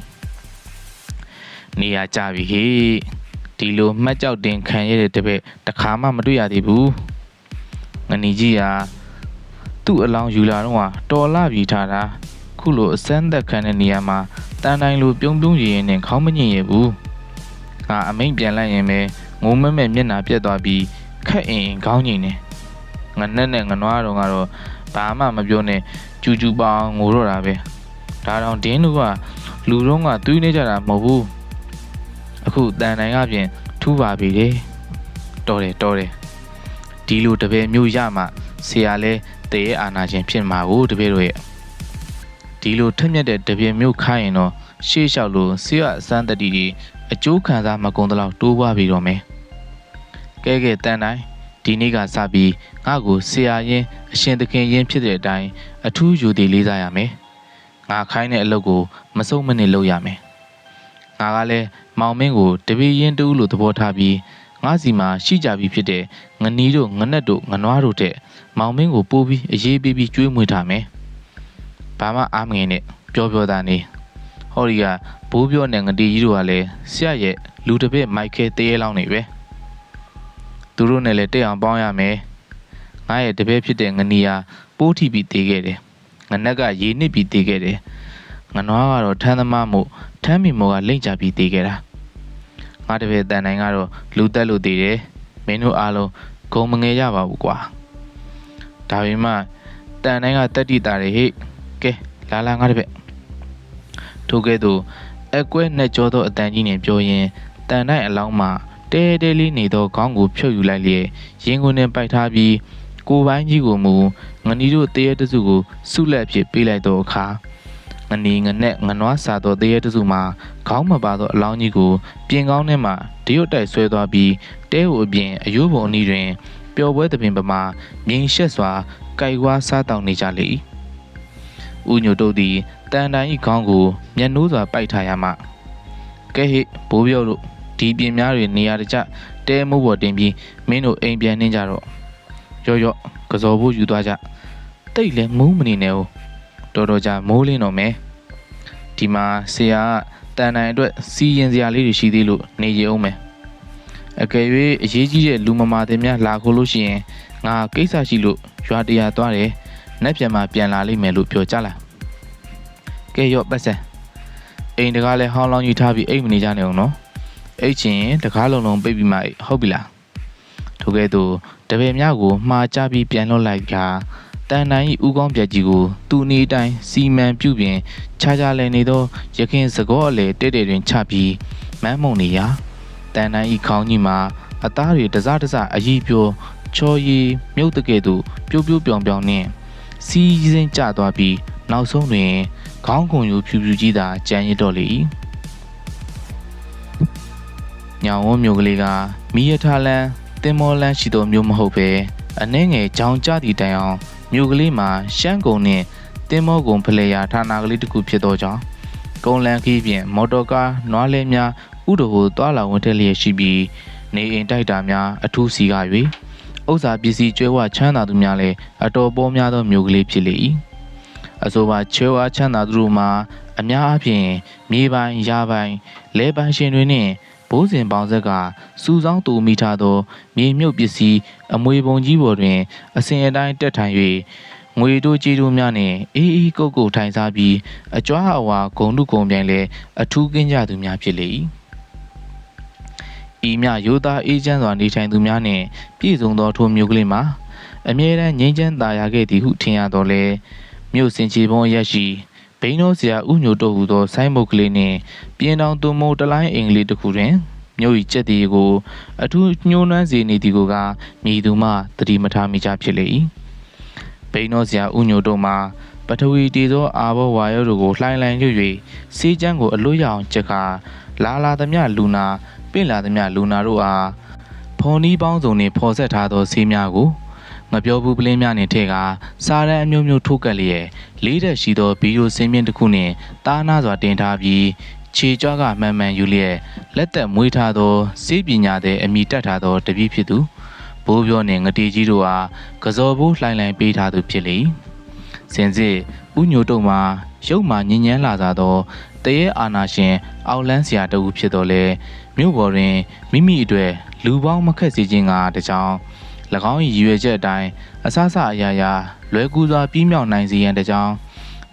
နေရာကြပြီဟေ့ဒီလိုမှတ်ကြောက်တင်ခံရတဲ့တပည့်တခါမှမတွေ့ရသေးဘူးငနီကြီးဟာသူ့အလောင်းယူလာတော့တော်လာပြီထားတာခုလိုအစမ်းသက်ခံတဲ့နေရာမှာတန်တိုင်းလိုပြုံးပြုံးရည်နဲ့ခေါင်းမညင်ရဘူးငါအမိန်ပြန်လိုက်ရင်ပဲငုံမဲမဲ့မျက်နာပြက်သွားပြီးခက်အင်ခေါင်းညင်နေငနဲ့နဲ့ငနွားတော့ကတော့ဘာမှမပြောနဲ့ကျူကျူပေါင်းငိုတော့တာပဲဒါတောင်ဒင်းတို့ကလူတော့ကသွေးနေကြတာမဟုတ်ဘူးအခုတန်တိုင်းကပြင်ထူးပါပြီလေတော်တယ်ဒီလိုတပည့်မျိုးရမှဆရာလဲတရေအာနာခြင်းဖြစ်မှာကိုတပည့်တို့ရဲ့ဒီလိုထက်မြက်တဲ့တပည့်မျိုးခိုင်းရင်တော့ရှေ့လျှောက်လို့ဆရာအစမ်းတတိတွေအကျိုးခံစားမကုန်တော့တိုးပွားပြီးတော့မယ်ကဲတန်တိုင်းဒီနေ့ကစပြီးငါ့ကိုဆရာရင်အရှင်သခင်ရင်ဖြစ်တဲ့အတိုင်းအထူးယူတည်လေးစားရမယ်ငါခိုင်းတဲ့အလုပ်ကိုမဆုံးမနစ်လုပ်ရမယ်ငါကလည်းမောင်မင်းကိုတပည့်ရင်တူးလို့သဘောထားပြီးငါစီမှာရှိကြပြီးဖြစ်တဲ့ငနီးတို့ငနက်တို့ငနွားတို့တဲ့မောင်မင်းကိုပိုးပြီးအရေးပေးပြီးကျွေးမွေးထားမယ်ဘာမှအားမငယ်နဲ့ပြောသားနေဟောဒီကဘိုးပြောနဲ့ငတီကြီးတို့ကလည်းဆရာရဲ့လူတစ်ပည့်မိုက်ခဲတရေလောင်းနေပဲသူတို့နဲ့လည်းတက်အောင်ပေါင်းရမယ်ငါရဲ့တပည့်ဖြစ်တဲ့ငနီယာပိုးထီပြီးတေးခဲ့တယ်ငနက်ကရေနစ်ပြီးတေးခဲ့တယ်ငနွားကတော့ထမ်းသမားမှုထမ်းမိမောကလိမ့်ချပြီးတေးခဲ့တာငါတပည့်တန်တိုင်းကတော့လူတက်လို့တေးတယ်မင်းတို့အားလုံးဂုံမငယ်ရပါဘူးကွာဒါပေမဲ့တန်တိုင်းကတက်တိတာတွေဟိကဲ လာလာငါတပည့်ထိုကဲ့သို့အကွဲနဲ့ကြောသောအတန်ကြီးနှင့်ပြောရင်းတန်တိုင်းအလောင်းမှတဲတဲလေးနေသောခေါင်းကိုဖြုတ်ယူလိုက်လျက်ရင်ကုန်နှင့်ပိုက်ထားပြီးကိုပိုင်းကြီးကိုမူငနီတို့တရေတစုကိုဆုလက်ဖြစ်ပေးလိုက်သောအခါငနီငနဲ့ငနွားစားသောတရေတစုမှာခေါင်းမပါသောအလောင်းကြီးကိုပြင်ကောင်းထဲမှတရုတ်တိုက်ဆွဲသွားပြီးတဲကိုအပြင်အယိုးပုံအနီးတွင်ပျော်ပွဲသပင်ပမာမြင်းရှက်စွာကြိုက်ဝါစားတောင်းနေကြလေ၏ဦးညိုတို့သည်တန်တိုင်၏ခေါင်းကိုမျက်နှိုးစွာပိုက်ထားရမှကဲဟိဘိုးပြောတို့ဒီပြင်များတွေနေရာတကျတဲမိုးပေါ်တင်ပြီးမင်းတို့အိမ်ပြန်နှင်းကြတော့ရော့ကစော်ဖို့ယူသွားကြတိတ်လည်းမုန်းမနေနဲ့ဦးတော်တော်ကြာမိုးလင်းတော့မယ်ဒီမှာဆရာကတန်တိုင်အတွက်စီရင်စရာလေးတွေရှိသေးလို့နေကြအောင်မယ်အကယ်၍အရေးကြီးတဲ့လူမမာတင်များလာခိုးလို့ရှိရင်ငါကိစ္စရှိလို့ရွာတရာသွားတယ်နက်ပြန်မှပြန်လာလိမ့်မယ်လို့ပြောကြလားကဲရော့ပတ်စံအိမ်တကားလဲဟောင်းလောင်းယူထားပြီးအိမ်မနေကြနဲ့အောင်နော်အိတ်ချင်းတကားလုံးလုံးပိတ်ပြီးမှဟုတ်ပြီလားထိုကဲ့သို့တပည့်များကိုမှားချပြီးပြန်လွှတ်လိုက်ကတန်တိုင်၏ဥကောင်းပြက်ကြီးကိုသူ့နေတိုင်းစီမံပြုပြင်ခြားခြားလဲနေသောရခင်စကောအလေတဲ့တဲ့တွင်ချပြီးမန်းမုံနေရာတန်တိုင်၏ခေါင်းကြီးမှာအသားတွေတစတစအကြီးပြိုချော်ရည်မြုပ်တကဲ့သို့ပြိုးပြိုးပြောင်ပြောင်နှင့်စီးစင်းကျသွားပြီးနောက်ဆုံးတွင်ခေါင်းကုံယူဖြူဖြူကြီးသာကြံရစ်တော့လေ၏ညောင်ဝန်းမျိုးကလေးကမီးရထားလန်းတင်မောလန်းရှိသောမျိုးမဟုတ်ပဲအနှဲငယ်ကြောင်ကြသည့်တိုင်အောင်မြို့ကလေးမှာရှမ်းကုံနှင့်တင်မောကုံဖလဲရာဌာနကလေးတစ်ခုဖြစ်သောကြောင့်ကုန်းလန်းခီးဖြင့်မော်တော်ကားနွားလဲများဥဒဟိုတွာလာဝင်ထက်လျက်ရှိပြီးနေအိမ်တိုက်တာများအထူးစီကား၍ဥစ္စာပစ္စည်းကျွဲဝချမ်းသာသူများလည်းအတော်ပေါများသောမြို့ကလေးဖြစ်လေ၏အဆိုပါကျွဲဝချမ်းသာသူတို့မှာအများအားဖြင့်မြေပိုင်းရာပိုင်းလဲပိုင်းရှင်တွေနှင့်ဘိုးစဉ်ပေါင်းဆက်ကစူဆောင်းတူမိထားသောမြေမြုပ်ပစ္စည်းအမွေပုံကြီးပေါ်တွင်အစဉ်အတိုင်းတက်ထိုင်၍ငွေတို့ကြေးတို့များနှင့်အေးအေးကုတ်ကုတ်ထိုင်စားပြီးအကြွားအဝါဂုံတုဂုံပြိုင်လည်းအထူးကင်းကြသူများဖြစ်လေ၏ဤမြရိုးသားအေးချမ်းစွာနေထိုင်သူများနှင့်ပြည့်စုံသောထိုမြို့ကလေးမှာအမြဲတမ်းငြိမ်းချမ်းသာယာခဲ့သည်ဟုထင်ရတော့လေမြို့စင်ချေပုံရက်ရှိဘိန်းတော်ဆရာဥညိုတို့ဟူသောဆိုင်းမုတ်ကလေးနှင့်ပြင်းတောင်သွမိုးတလိုင်းအိမ်ကလေးတစ်ခုတွင်မြို့၏ကျက်တီကိုအထူးညှိုးနှွမ်းစေနေသည်ကိုကမြည်သူမှတတိမထားမိကြဖြစ်လေ၏ဘိန်းတော်ဆရာဥညိုတို့မှာပထဝီတည်သောအာဘောဝါယောတို့ကိုလှိုင်းလှိုင်းရွ၍စေးချမ်းကိုအလွတ်ရအောင်ချက်ခါလာသမျှလူနာပင့်လာသမျှလူနာတို့အားဖော်နီးပေါင်းစုံနှင့်ဖော်ဆက်ထားသောဆေးများကိုငပြောဘူးပလင်းများနှင့်ထဲကစားရန်အမျိုးမျိုးထိုးကပ်လျက်လေးတက်ရှိသောဗီဒီယိုစင်းမြင့်တစ်ခုနှင့်တားနာစွာတင်ထားပြီးခြေကြွားကမှန်မှန်ယူလျက်လက်သက်မွေးထားသောစေးပညာတဲ့အမိတက်ထားသောတပည့်ဖြစ်သူဘိုးပြောနှင့်ငတေကြီးတို့အားကစော်ဘိုးလှိုင်းလှိုင်းပေးထားသူဖြစ်လေစင်စစ်ဥညိုတို့မှာရုပ်မှညဉ့်ညမ်းလာစားသောတရေအာနာရှင်အောက်လန်းဆရာတဦးဖြစ်တော်လဲမြို့ပေါ်တွင်မိမိအတွက်လူပေါင်းမခက်စေခြင်းကတကြောင်၎င်း၏ရည်ရွယ်ချက်အတိုင်းအဆအဆအရာရာလွယ်ကူစွာပြီးမြောက်နိုင်စေရန်တကြောင်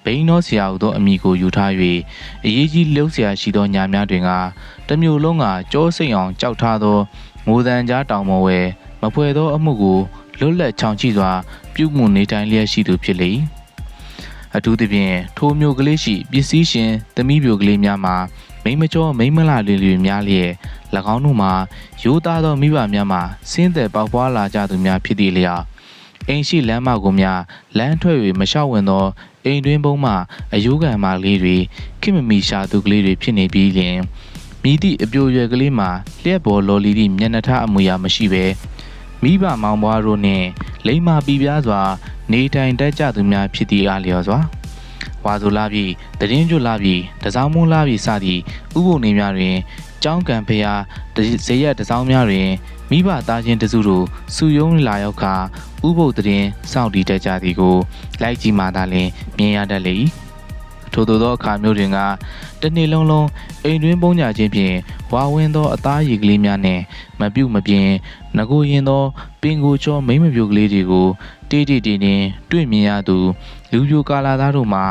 ဘိန်းတော်ဆရာဟူသောအမည်ကိုယူထား၍အရေးကြီးလှုပ်ဆရာရှိသောညာများတွင်ကတမျိုးလုံးကကြောစိတ်အောင်ကြောက်ထားသောငိုတန်ကြားတောင်ပေါ်ဝဲမဖွဲသောအမှုကိုလွတ်လပ်ချောင်ချိစွာပြုမှုနေထိုင်လျက်ရှိသူဖြစ်လေအထူးသဖြင့်ထိုမျိုးကလေးရှိပစ္စည်းရှင်သမီးပြိုကလေးများမှာမိမကျော်မိမလာလေးတွေများလျက်၎င်းတို့မှာရိုးသားသောမိဘများမှာစင်းသက်ပေါက်ပွားလာကြသူများဖြစ်သည့်လျောက်အိမ်ရှိလမ်းမကိုများလမ်းထွက်၍မလျှောက်ဝင်သောအိမ်တွင်ပုံးမှအယိုးကန်မလေးတွေခင်မမီရှာသူကလေးတွေဖြစ်နေပြီးလျင်မိသည့်အပြိုရွယ်ကလေးမှာလျက်ပေါ်လော်လီသည့်မျက်နှာထားအမူအရာမရှိဘဲမိဘမောင်ဘွားတို့နှင့်လိမ္မာပီပြားစွာနေထိုင်တတ်ကြသူများဖြစ်သည့်အားလျော်စွာဝါဆိုလာပြီးတရင်ကျွလာပြီးတစောင်းမွန်းလာပြီးစသည့်ဥပုံနေများတွင်ကျောင်းကံဖျားဇေယျတစောင်းများတွင်မိဘသားချင်းတစုတို့စုယုံလာရောက်ခါဥပုပ်တရင်စောင့်တည်တတ်ကြသည်ကိုလိုက်ကြည့်မှသာလျှင်မြင်ရတတ်လေ၏ထို့သောအခါမျိုးတွင်ကတစ်နေ့လုံးလုံးအိမ်တွင်ပုံညာခြင်းဖြင့်ဝါဝင်သောအသားရည်ကလေးများနှင့်မပြုတ်မပြင်းငကိုရင်သောပင်ကိုချောမိမပြိုကလေးတွေကိုတေးတေးတင်းတင်းတွေ့မြင်ရသူလူပြိုကာလာသားတို့မှာ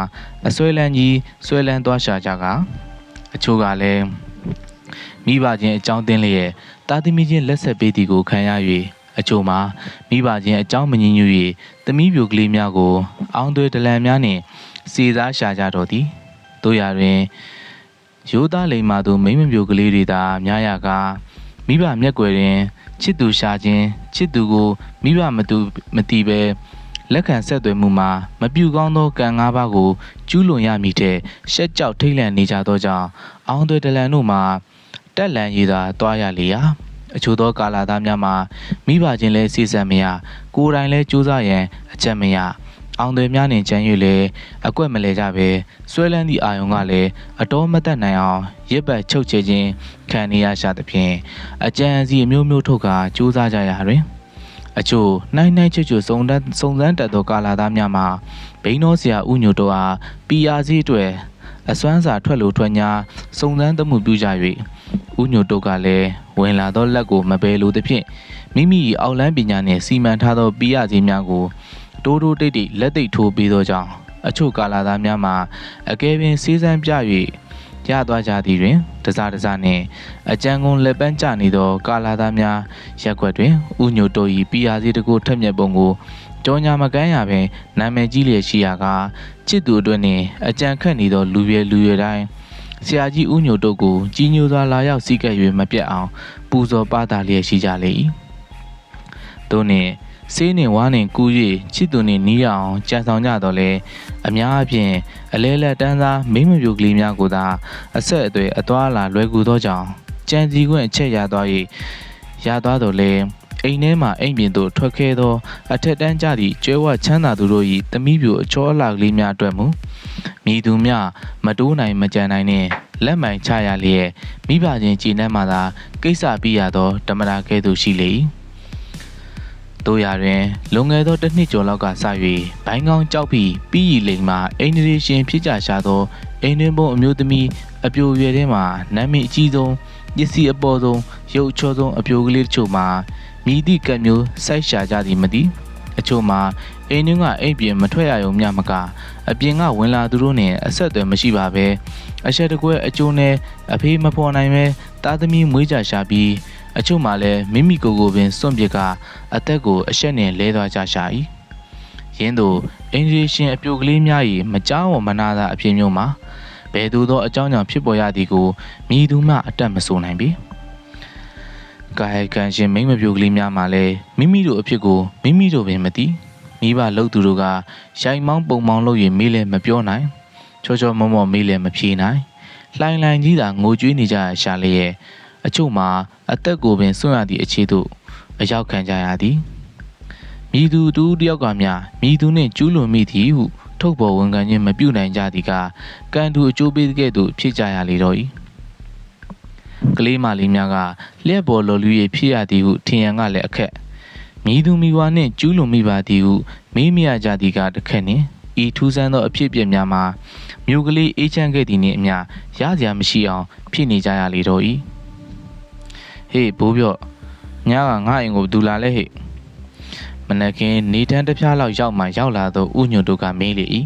အဆွဲလန်းကြီးဆွဲလန်းသွားရှာကြကအချို့ကလည်းမိဘချင်းအကြောင်းတင်းလျက်တာသမီချင်းလက်ဆက်ပေးသည်ကိုခံရ၍အချို့မှာမိဘချင်းအကြောင်းမငြင်းညူ၍သမီးပြိုကလေးများကိုအောင်းသွေးဒလန်များနှင့် စီစားရှာကြတော့သည်တို့ရတွင်ရိုးသားလိမ္မာသူမိမမျိုးကလေးတွေသာများရကားမိဘမျက်ွယ်တွင်ချစ်သူရှာခြင်းချစ်သူကိုမိဘမတိပဲလက်ခံဆက်သွယ်မှုမှာမပြူကောင်းသောကံ၅ပါးကိုကျူးလွန်ရမည်တဲ့ရှက်ကြောက်ထိတ်လန့်နေကြသောကြောင့်အောင်သွေတလန်တို့မှာတက်လန်ရည်သာတွားရလေရာအချို့သောကာလာသားများမှာမိဘချင်းလဲစိစံမရကိုယ်တိုင်လဲကြိုးစားရန်အချက်မရအောင်သွေများနှင့်ကြမ်း၍လဲအကွက်မလဲကြပဲဆွဲလန်းသည့်အာယုံကလည်းအတော်မတက်နိုင်အောင်ရစ်ပတ်ချုပ်ချယ်ခြင်းခံနေရရှာသဖြင့်အကြံစီအမျိုးမျိုးထုတ်ကာကြိုးစားကြရတွင်အချို့နိုင်ချွတ်စုံစမ်းတတ်သောကာလာသားများမှာဘိန်းတော်ဆရာဦးညိုတို့အားပီယာစီအတွက်အစွမ်းစာထွက်လို့ထွက်ညာစုံစမ်းသမှုပြုကြ၍ဦးညိုတို့ကလည်းဝင်လာသောလက်ကိုမပယ်လိုသဖြင့်မိမိအောက်လန်းပညာနှင့်စီမံထားသောပီယာစီများကိုတိုးတိတ်လက်သိပ်ထိုးပေးသောကြောင့်အချို့ကာလာသားများမှာအကယ်ပင်စေးစမ်းပြ၍ရသွားကြသည်တွင်တစားနှင့်အကြံကုန်လက်ပန်းကျနေသောကာလာသားများရက်ွက်တွင်ဥညိုတို့၏ပီယာစီတကူထက်မြက်ပုံကိုကြောညာမကန်းရပင်နာမည်ကြီးလျက်ရှိရာကချစ်သူအတွက်နှင့်အကြံခတ်နေသောလူရွယ်တိုင်းဆရာကြီးဥညိုတို့ကိုကြီးညိုစွာလာရောက်စီးကပ်၍မပြတ်အောင်ပူဇော်ပါတာလျက်ရှိကြလေ၏တို့နှင့်ဆေးနှင့်ဝါးနှင့်ကူး၍ချစ်သူနှင့်နီးရအောင်ကြံဆောင်ကြတော့လေအများအပြားအလဲလက်တန်းစားမိမပြိုကလေးများကိုသာအဆက်အသွယ်အသွားလာလွယ်ကူသောကြောင့်ကြံစည်ခွင့်အချက်ရသွားတော့လေအိမ်ထဲမှအိမ်ပြင်သို့ထွက်ခဲ့သောအထက်တန်းကြသည့်ကျွဲဝချမ်းသာသူတို့၏သမီးပြိုအချောအလှကလေးများအတွက်မူမိသူများမတိုးနိုင်မကြံနိုင်နှင့်လက်မှန်ချရလျက်မိဘချင်းကြည်နှံ့မှသာကိစ္စပြီးရသောဓမ္မတာကဲ့သို့ရှိလေ၏တို့ရတွင်လွန်ခဲ့သောတစ်နှစ်ကျော်လောက်ကစ၍ဘိုင်းကောင်းကြောက်ပြီးပြီးရီလိမ်မှာအိန္ဒြေရှင်ဖြစ်ကြရှာသောအိမ်တွင်ပုံအမျိုးသမီးအပြိုရွယ်ထဲမှာနာမည်အကြီးဆုံးပစ္စည်းအပေါ်ဆုံးရုပ်အချောဆုံးအပြိုကလေးတချို့မှာမိသည့်ကံမျိုးစိုက်ရှာကြသည်မသိအချို့မှာအိမ်တွင်ကအိမ်ပြင်မထွက်ရရုံမျှမကအပြင်ကဝင်လာသူတို့နှင့်အဆက်အသွယ်မရှိပါပဲအချက်တကွဲအကျိုးနဲ့အဖေးမဖော်နိုင်ပဲသားသမီးမွေးကြရှာပြီးအချို့မှလည်းမိမိကိုယ်ကိုပင်စွန့်ပစ်ကအသက်ကိုအရှက်နှင့်လဲသွားကြရှာ၏ယင်းသို့အင်ဂျီရှင်အပြိုကလေးများ၏မကြောက်ဝမနာသာအဖြစ်မျိုးမှာဘယ်သူသောအကြောင်းကြောင့်ဖြစ်ပေါ်ရသည်ကိုမိသူမှအတက်မဆိုနိုင်ပေကာယကံရှင်မိမပြိုကလေးများမှလည်းမိမိတို့အဖြစ်ကိုမိမိတို့ပင်မသိမိဘလှုပ်သူတို့ကရိုင်မောင်းပုံမောင်းလို့၍မေးလည်းမပြောနိုင်ချောမောမေးလည်းမဖြေနိုင်လှိုင်ကြီးသာငိုကြွေးနေကြရရှာလျက်အချို့မှာအသက်ကိုပင်စွန့်ရသည့်အခြေသို့အရောက်ခံကြရသည်မိသူတူတယောက်ကမျှမိသူနှင့်ကျူးလွန်မိသည်ဟုထုတ်ပေါ်ဝန်ခံခြင်းမပြုနိုင်ကြသည်ကကံသူအကျိုးပေးကဲ့သို့ဖြစ်ကြရလေတော့၏ကလေးမလေးများကလျက်ပေါ်လော်လူ၍ဖြစ်ရသည်ဟုထင်ရန်ကလည်းအခက်မိသူမိဘနှင့်ကျူးလွန်မိပါသည်ဟုမေးမြကြသည်ကတစ်ခက်နှင့်ဤထူးဆန်းသောအဖြစ်အပျက်များမှာမြို့ကလေးအေးချမ်းခဲ့သည်နှင့်အမျှရစရာမရှိအောင်ဖြစ်နေကြရလေတော့၏ဟေးဘိုးပြော့ညာကငါအိမ်ကိုဒူလာလဲဟဲ့မနက်ခင်းနေတန်းတစ်ပြားလောက်ရောက်လာသောဥညွတ်တို့ကမေးလေ၏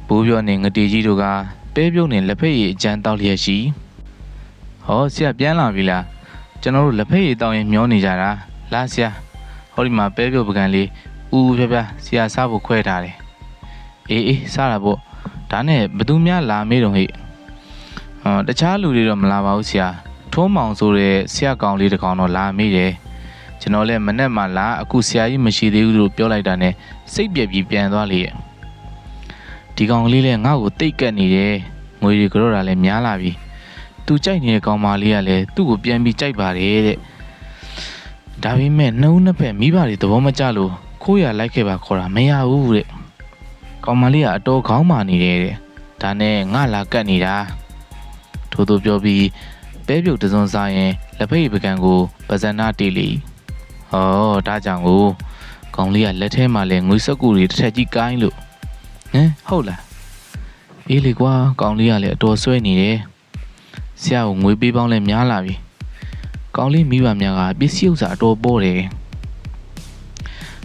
ဘိုးပြော့နှင့်ငတေကြီးတို့ကပဲပြုတ်နှင့်လက်ဖက်ရည်အကျန်းတောက်လျက်ရှိဟောဆရာပြန်လာပြီလားကျွန်တော်တို့လက်ဖက်ရည်တောက်ရင်မျောနေကြတာလာဆရာဟောဒီမှာပဲပြုတ်ပကံလေးဦးပြဆရာစားဖို့ခွဲထားတယ်အေးစားတာပေါ့ဒါနဲ့ဘသူများလာမေးတော့ဟဲ့တခြားလူတွေတော့မလာပါဘူးဆရာထုံးမောင်ဆိုတဲ့ဆရာကောင်လေးတစ်ကောင်တော့လာမေးတယ်ကျွန်တော်လည်းမနဲ့မှလာအခုဆရာကြီးမရှိသေးဘူးလို့ပြောလိုက်တာနဲ့စိတ်ပြက်ပြီးပြန်သွားလေရဲ့ဒီကောင်လေးလည်းငါ့ကိုတိတ်ကက်နေတယ်ငွေတွေကြော့တာလည်းများလာပြီသူကြိုက်နေတဲ့ကောင်မလေးကလည်းသူ့ကိုပြန်ပြီးကြိုက်ပါတယ်တဲ့ဒါပေမဲ့နှုံးနှစ်ဖက်မိဘတွေသဘောမကျလို့ခိုးရလိုက်ခဲ့ပါခေါ်တာမရဘူးတဲ့ကောင်မလေးကအတော်ခေါင်းမာနေတယ်တဲ့ဒါနဲ့ငါလာကတ်နေတာထို့သူပြောပြီးပဲပြုတ်တစုံစားရင်လက်ဖက်ရည်ပကံကိုပဇာနာတေးလေဟောဒါကြောင့်ကိုကောင်လေးကလက်ထဲမှာလဲငွေစက်ကူတွေတစ်ထက်ကြီးကိုင်းလို့ဟမ်ဟုတ်လားအေးလေကွာကောင်လေးကလည်းအတော်ဆွဲနေတယ်ဆရာကိုငွေပေးပေါင်းလဲများလာပြီကောင်လေးမိဘများကပစ္စည်းဥစ္စာအတော်ပေါ်တယ်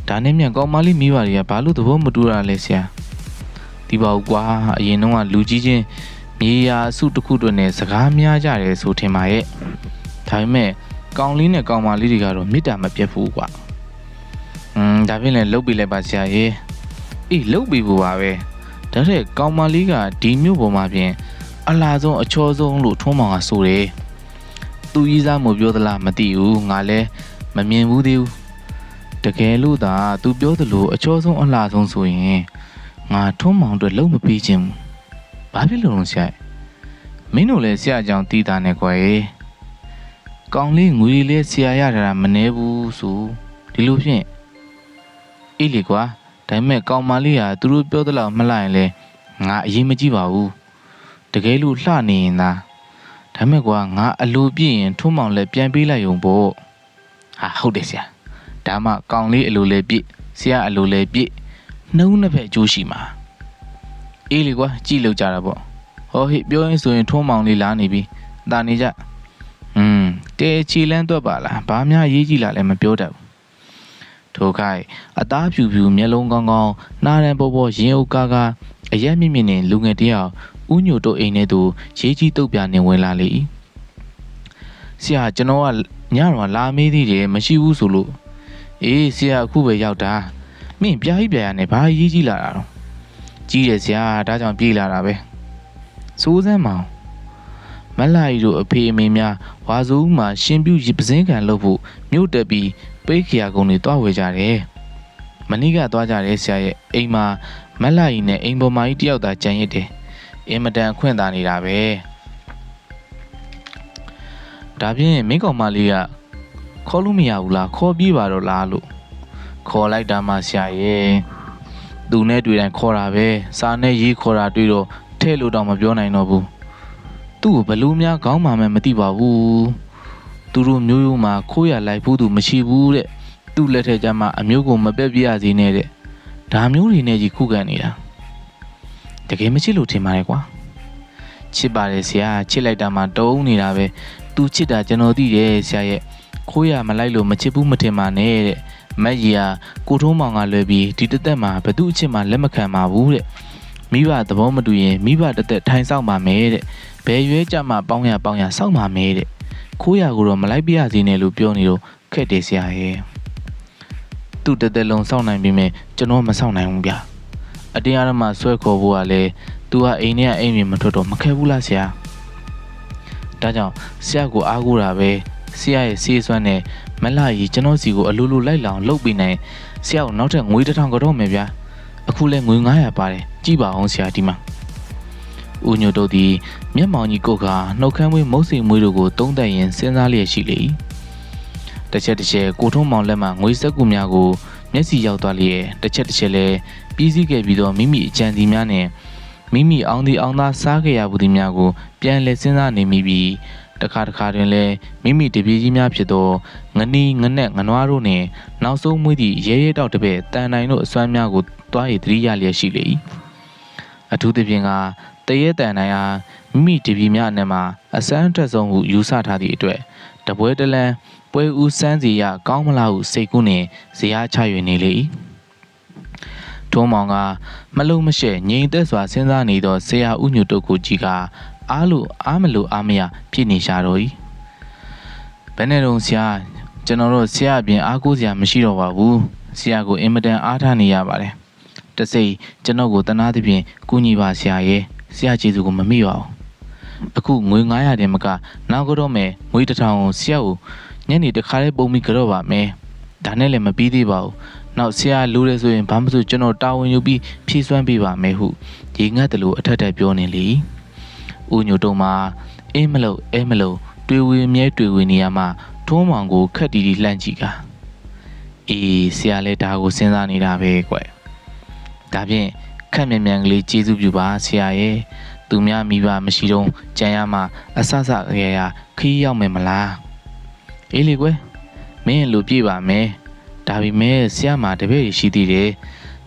ဒါနဲ့မြန်ကောင်မလေးမိဘတွေကဘာလို့သဘောမတူတာလဲဆရာဒီပါဦးကွာအရင်တော့ကလူကြီးချင်းမြေယာအစုတစ်ခုတွင်နဲ့စကားများကြတယ်ဆိုထင်ပါရဲ့ဒါပေမဲ့ကောင်လေးနဲ့ကောင်မလေးတွေကတော့မေတ္တာမပြတ်ဘူးကွာဒါဖြင့်လည်းလှုပ်ပြီးလိုက်ပါဆရာရေအေးလှုပ်ပြီးဘူးပါပဲ ဒါတဲ့ကောင်မလေးကဒီမြို့ပေါ်မှာပြင်အလားဆုံးအချောဆုံးလို့ထုံးမောင်ကဆိုတယ်သူကြီးစားမပြောသလားမသိဘူးငါလည်းမမြင်ဘူးသေးဘူးတကယ်လို့သာသူပြောသလိုအချောဆုံးအလားဆုံးဆိုရင်ငါထုံးမောင်အတွက်လုံးမပေးခြင်းဘူးဘာဖြစ်လို့လဲဆရာမင်းတို့လည်းဆရာကြောင့်တီးတာနဲ့ကွယ်ကောင်လေးငွေလေးဆရာရတာမနှဲဘူးဆိုဒီလိုဖြင့်အေးလေကွာဒါပေမဲ့ကောင်မလေးကသူတို့ပြောသလောက်မလိုက်ရင်လဲငါအရေးမကြီးပါဘူးတကယ်လို့လှနေရင်သာဒါပေမဲ့ကွာငါအလိုပြည့်ရင်ထုံးမောင်လည်းပြန်ပေးလိုက်ုံပေါ့ဟာဟုတ်တယ်ဆရာဒါမှကောင်လေးအလိုလည်းပြည့်ဆရာအလိုလည်းပြည့်နှုံးနှစ်ဖက်အကျိုးရှိမှာအေးလေကွာကြည့်လို့ကြတာပေါ့ဟောဟိပြောရင်ဆိုရင်ထုံးမောင်လေးလာနေပြီတာနေကြတဲချီလန်းသွက်ပါလားဘာများရေးကြည့်လာလဲမပြောတတ်ဘူးထိုခိုင်အသားဖြူဖြူမျက်လုံးကောင်းကောင်းနှာရန်ပေါ်ပေါ်ရင်အုပ်ကားကားအရက်မြင့်မြင့်နဲ့လူငယ်တယောက်ဥညိုတို့အိမ်ထဲသို့ရေးကြီးတုတ်ပြနေဝင်လာလေဆရာကျွန်တော်ကညတော့လာမေးသေးတယ်မရှိဘူးဆိုလို့အေးဆရာအခုပဲရောက်တာမင်းပြားကြီးပြားရနဲ့ဘာရေးကြီးလာတာတော့ကြီးတယ်ဆရာဒါကြောင့်ပြေးလာတာပဲစိုးစမ်းမောင်မလာရီတို့အဖေအမေများဝါစုမှရှင်ပြုပစင်းခံလုပ်ဖို့မြို့တက်ပြီးပိတ်ခရာကုန်းတွေတွားဝေကြတယ်မနေ့ကတွားကြတယ်ဆရာရဲ့အိမ်မှာမလာရီနဲ့အိမ်ပေါ်မကြီးတယောက်သာကြံရစ်တယ်အင်မတန်ခွင့်သာနေတာပဲဒါဖြင့်မင်းကောင်မလေးကခေါ်လို့မရဘူးလားခေါ်ပြေးပါတော့လားလို့ခေါ်လိုက်တာမှဆရာရဲ့သူနဲ့တွေ့တိုင်းခေါ်တာပဲစားနဲ့ရေးခေါ်တာတွေ့တော့ထဲ့လို့တော့မပြောနိုင်တော့ဘူးသူ့ကိုဘလို့များခေါင်းမှမသိပါဘူးသူတို့မျိုးရိုးမှာခိုးရလိုက်ဘူးသူမရှိဘူးတဲ့သူ့လက်ထက်ကျမှအမျိုးကိုမပက်ပြရစေနဲ့တဲ့ဒါမျိုးတွေနဲ့ကြီးခုခံနေတာတကယ်မချစ်လို့ထင်ပါတယ်ကွာချစ်ပါတယ်ဆရာချစ်လိုက်တာမှတုံးနေတာပဲသူချစ်တာကျွန်တော်သိတယ်ဆရာရဲ့ခိုးရမလိုက်လို့မချစ်ဘူးမထင်ပါနဲ့တဲ့မက်ကြီးကကိုထုံးမောင်ကလွယ်ပြီးဒီတသက်မှာဘသူ့အချစ်မှလက်မခံပါဘူးတဲ့မိဘသဘောမတူရင်မိဘတသက်ထိုင်ဆောင်ပါမယ်တဲ့ဘယ်ရွဲကြမှာပေါင်းရစောင့်ပါမယ်တဲ့ခိုးရကိုတော့မလိုက်ပြရစီနဲ့လို့ပြောနေတော့ခက်တယ်ဆရာရဲ့သူ့တသက်လုံးစောင့်နိုင်ပြီမဲ့ကျွန်တော်မစောင့်နိုင်ဘူးဗျာအတင်းအဓမ္မဆွဲခေါ်ဖို့ကလည်းသူကအိမ်ထဲကအိမ်မြင်မထွက်တော့မခဲဘူးလားဆရာဒါကြောင့်ဆရာကိုအားကိုးတာပဲဆရာရဲ့စေးစွမ်းနဲ့မလာရီကျွန်တော်စီကိုအလိုလိုလိုက်လောင်လုပ်ပြီးနိုင်ဆရာကိုနောက်ထပ်ငွေ1000ကတော့မယ်ဗျာအခုလဲငွေ900ပါတယ်ကြည့်ပါအောင်ဆရာဒီမှာဦးညိုတို့သည်မျက်မှောင်ကြီးကုတ်ကနှုတ်ခမ်းမွေးမုတ်စိမ်မွေးတို့ကိုတုံးတက်ရင်စဉ်းစားလျက်ရှိလေတစ်ချက်ကိုထုံးမောင်လက်မှငွေစက်ကူများကိုမျက်စိရောက်သွားလျက်တစ်ချက်လဲပြီးစီးခဲ့ပြီးတော့မိမိအကြံစီများနဲ့မိမိအောင်သည်အောင်သားစားခဲ့ရဘူးသည်များကိုပြန်လဲစဉ်းစားနေမိပြီးတခါတွင်လဲမိမိတပြေးကြီးများဖြစ်သောငနီးငနက်ငနွားတို့နှင့်နောက်ဆုံးမွေးသည့်ရဲရဲတောက်တစ်ပည့်တန်တိုင်းတို့အစွမ်းများကိုတွားရည်သတိရလျက်ရှိလေအထူးသဖြင့်ကတရဲတန်တိုင်းအားမိမိတပြေးများအနက်မှာအစမ်းတက်ဆုံးဟုယူဆထားသည့်အတွက်တပွဲတလန်းပွဲဦးစမ်းစီရကောင်းမလားဟုစိတ်ကူးနှင့်ဇေယျချ၍နေလေထုံးမောင်ကမလုံးမရှက်ငြိမ်သက်စွာစဉ်းစားနေသောဆရာဦးညိုတို့ကိုကြီးကအားလို့အားမလို့အားမရဖြစ်နေရှာတော့၏ဘယ်နဲ့တော့ဆရာကျွန်တော်တို့ဆရာအပြင်အားကိုးစရာမရှိတော့ပါဘူးဆရာကိုအင်မတန်အားထားနေရပါတယ်တစိမ့်ကျွန်တော်ကိုတနာသဖြင့်ကူညီပါဆရာရဲ့ဆရာကျေးဇူးကိုမမေ့ပါဘူးအခုငွေ900တင်မကနောက်ကတော့မယ်ငွေ1000ကိုဆရာကိုညနေတစ်ခါလေးပုံပြီးကြော့ပါမယ်ဒါနဲ့လည်းမပြီးသေးပါဘူးနောက်ဆရာလိုတယ်ဆိုရင်ဘာမှမဆိုကျွန်တော်တာဝန်ယူပြီးဖြည့်စွမ်းပေးပါမယ်ဟုရေငတ်တယ်လို့အထက်ထက်ပြောနေလေဦးညိုတုံးမှာအင်းမလို့တွေ့ဝေမြဲတွေ့ဝေနေရမှထုံးမောင်ကိုခက်တီတီလှမ်းကြည့်ကအေးဆရာလည်းဒါကိုစဉ်းစားနေတာပဲကွဒါဖြင့်ခက်မြန်ကလေးကျေးဇူးပြုပါဆရာရဲ့သူများမိဘမရှိတော့ကြံရမှအဆရခီးရောက်မယ်မလားအေးလေကွမင်းလိုပြည့်ပါမယ်ဒါပေမဲ့ဆရာမတပည့်ရှိသေးတယ်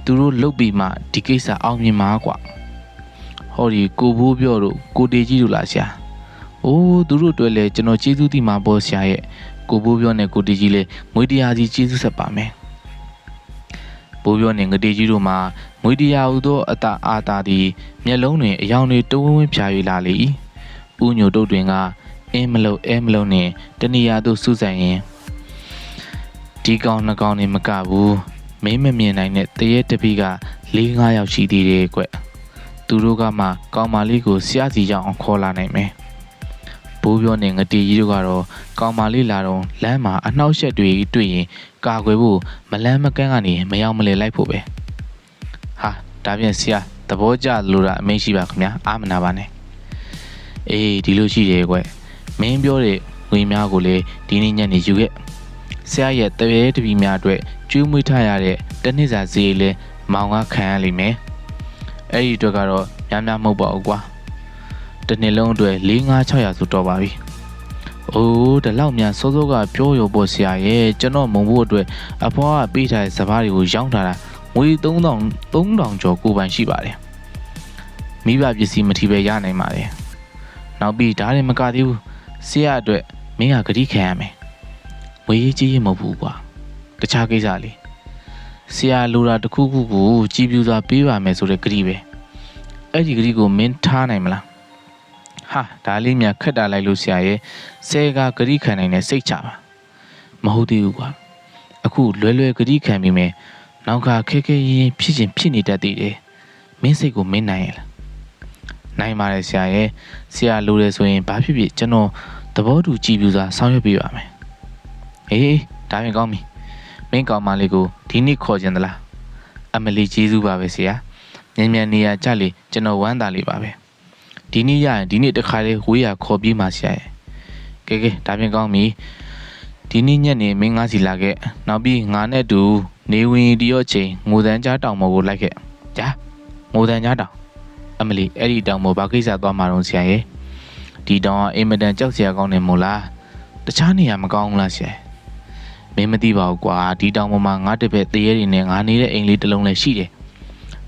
သူတို့လုတ်ပြီးမှဒီကိစ္စအောင်မြင်မှာကွဟောဒီကိုဘိုးပြောတို့ကိုတေကြီးတို့လားဆရာအိုးသူတို့တွေ့လဲကျွန်တော်ကျေးဇူးတိမှာပေါ့ဆရာရဲ့ကိုဘိုးပြောနဲ့ကိုတေကြီးလဲငွေတရားစီကျေးဇူးဆက်ပါမယ်ဘိုးပြောနဲ့ငတေကြီးတို့မှာငွေတရားဟူသောအတာအာတာသည်မျက်လုံးတွင်အယောင်တွေတုံးဝင်းဖြာ၍လာလေဦးညိုတို့တွင်ကအင်းမလို့အဲမလို့နဲ့တဏှာတို့စုဆိုင်ရင်ဒီကောင်နှစ်ကောင်နေမကဘူးမင်းမမြင်နိုင်တဲ့တရဲတပီးက4-5ယောက်ရှိသေးတယ်ကွ သူတို့ကမှကောင်းမလေးကိုဆရာစီရောက်အောင်ခေါ်လာနိုင်မယ်ဘိုးပြောနေငတီကြီးတို့ကတော့ကောင်းမလေးလာတော့လမ်းမှာအနှောက်အယှက်တွေတွေ့ရင်ကာကွယ်ဖို့မလန်းမကန်းကနေမရောက်မလဲလိုက်ဖို့ပဲဟာဒါပြန်ဆရာသဘောကျလို့တာအမိန့်ရှိပါခင်ဗျာအာမနာပါနဲ့အေးဒီလိုရှိတယ်ကွမင်းပြောတဲ့ငွေများကိုလေဒီနေ့ညနေယူခဲ့ဆရာရဲ့တရေတပီများအတွက်ကျွေးမွေးထားရတဲ့တနစ်စာဈေးလဲမောင်ကခံရလိမ့်မယ်အဲ့ဒီအတွက်ကတော့များများမဟုတ်ပါဘူးကွာတစ်နှစ်လုံးအတွက်4-5-600ဆိုတော့ပါပြီအိုးဒီလောက်များစောစောကပြောရဖို့ဆရာရဲ့ကျွန်တော်မုံဖို့အတွက်အဖွားကပေးထားတဲ့စပါးတွေကိုရောင်းထားတာငွေ3000ကျော်ကိုပိုင်ရှိပါတယ်မိဘပစ္စည်းမထီပဲရနိုင်ပါတယ်နောက်ပြီးဒါလည်းမကသေးဘူးဆရာအတွက်မင်းကဂတိခံရမယ်ငွေကြီးကြီးမဟုတ်ဘူးကွာတခြားကိစ္စလေးဆရာလိုတာတစ်ခုခုကိုကြည်ပြူစွာပေးပါမယ်ဆိုတဲ့ဂတိပဲအဲ့ဒီဂတိကိုမင်းထားနိုင်မလားဟာဒါလေးများခက်တာလိုက်လို့ဆရာရဲ့ဆဲကဂတိခံနိုင်တဲ့စိတ်ချပါမဟုတ်သေးဘူးကွာအခုလွယ်လွယ်ဂတိခံပြီးမယ်နောက်ကခဲခဲရင်ဖြစ်ချင်းဖြစ်နေတတ်သေးတယ်မင်းစိတ်ကိုမင်းနိုင်ရလားနိုင်ပါတယ်ဆရာရဲ့ဆရာလိုတယ်ဆိုရင်ဘာဖြစ်ဖြစ်ကျွန်တော်သဘောတူကြည်ပြူစွာဆောင်ရွက်ပေးပါမယ်အေးဒါပြန်ကောင်းပြီမင်းကောင်မလေးကိုဒီနေ့ခေါ်ခြင်းသလားအမလီကျေးဇူးပါပဲဆရာမြန်မြန်နေရကြလေကျွန်တော်ဝမ်းသာလေးပါပဲဒီနေ့ရရင်ဒီနေ့တခါလေးဝေးရခေါ်ပြီးမှဆရာရဲ့ကဲဒါပြန်ကောင်းပြီဒီနေ့ညနေမင်းငါးစီလာခဲ့နောက်ပြီးငါနဲ့တူနေဝင်တရော့ချိန်ငိုတန်းကြားတောင်ပေါ်ကိုလိုက်ခဲ့ကြာငိုတန်းကြားတောင်အမလီအဲ့ဒီတောင်ပေါ်ဘာကိစ္စသွားမှာတော့ဆရာရဲ့ဒီတောင်ကအင်မတန်ကြောက်စရာကောင်းနေမို့လားတခြားနေရာမကောင်းဘူးလားဆရာမင်းမသိပါဘူးကွာဒီတောင်ပေါ်မှာငါတပည့်တရေတွေနဲ့ငါနေတဲ့အိမ်လေးတစ်လုံးလည်းရှိတယ်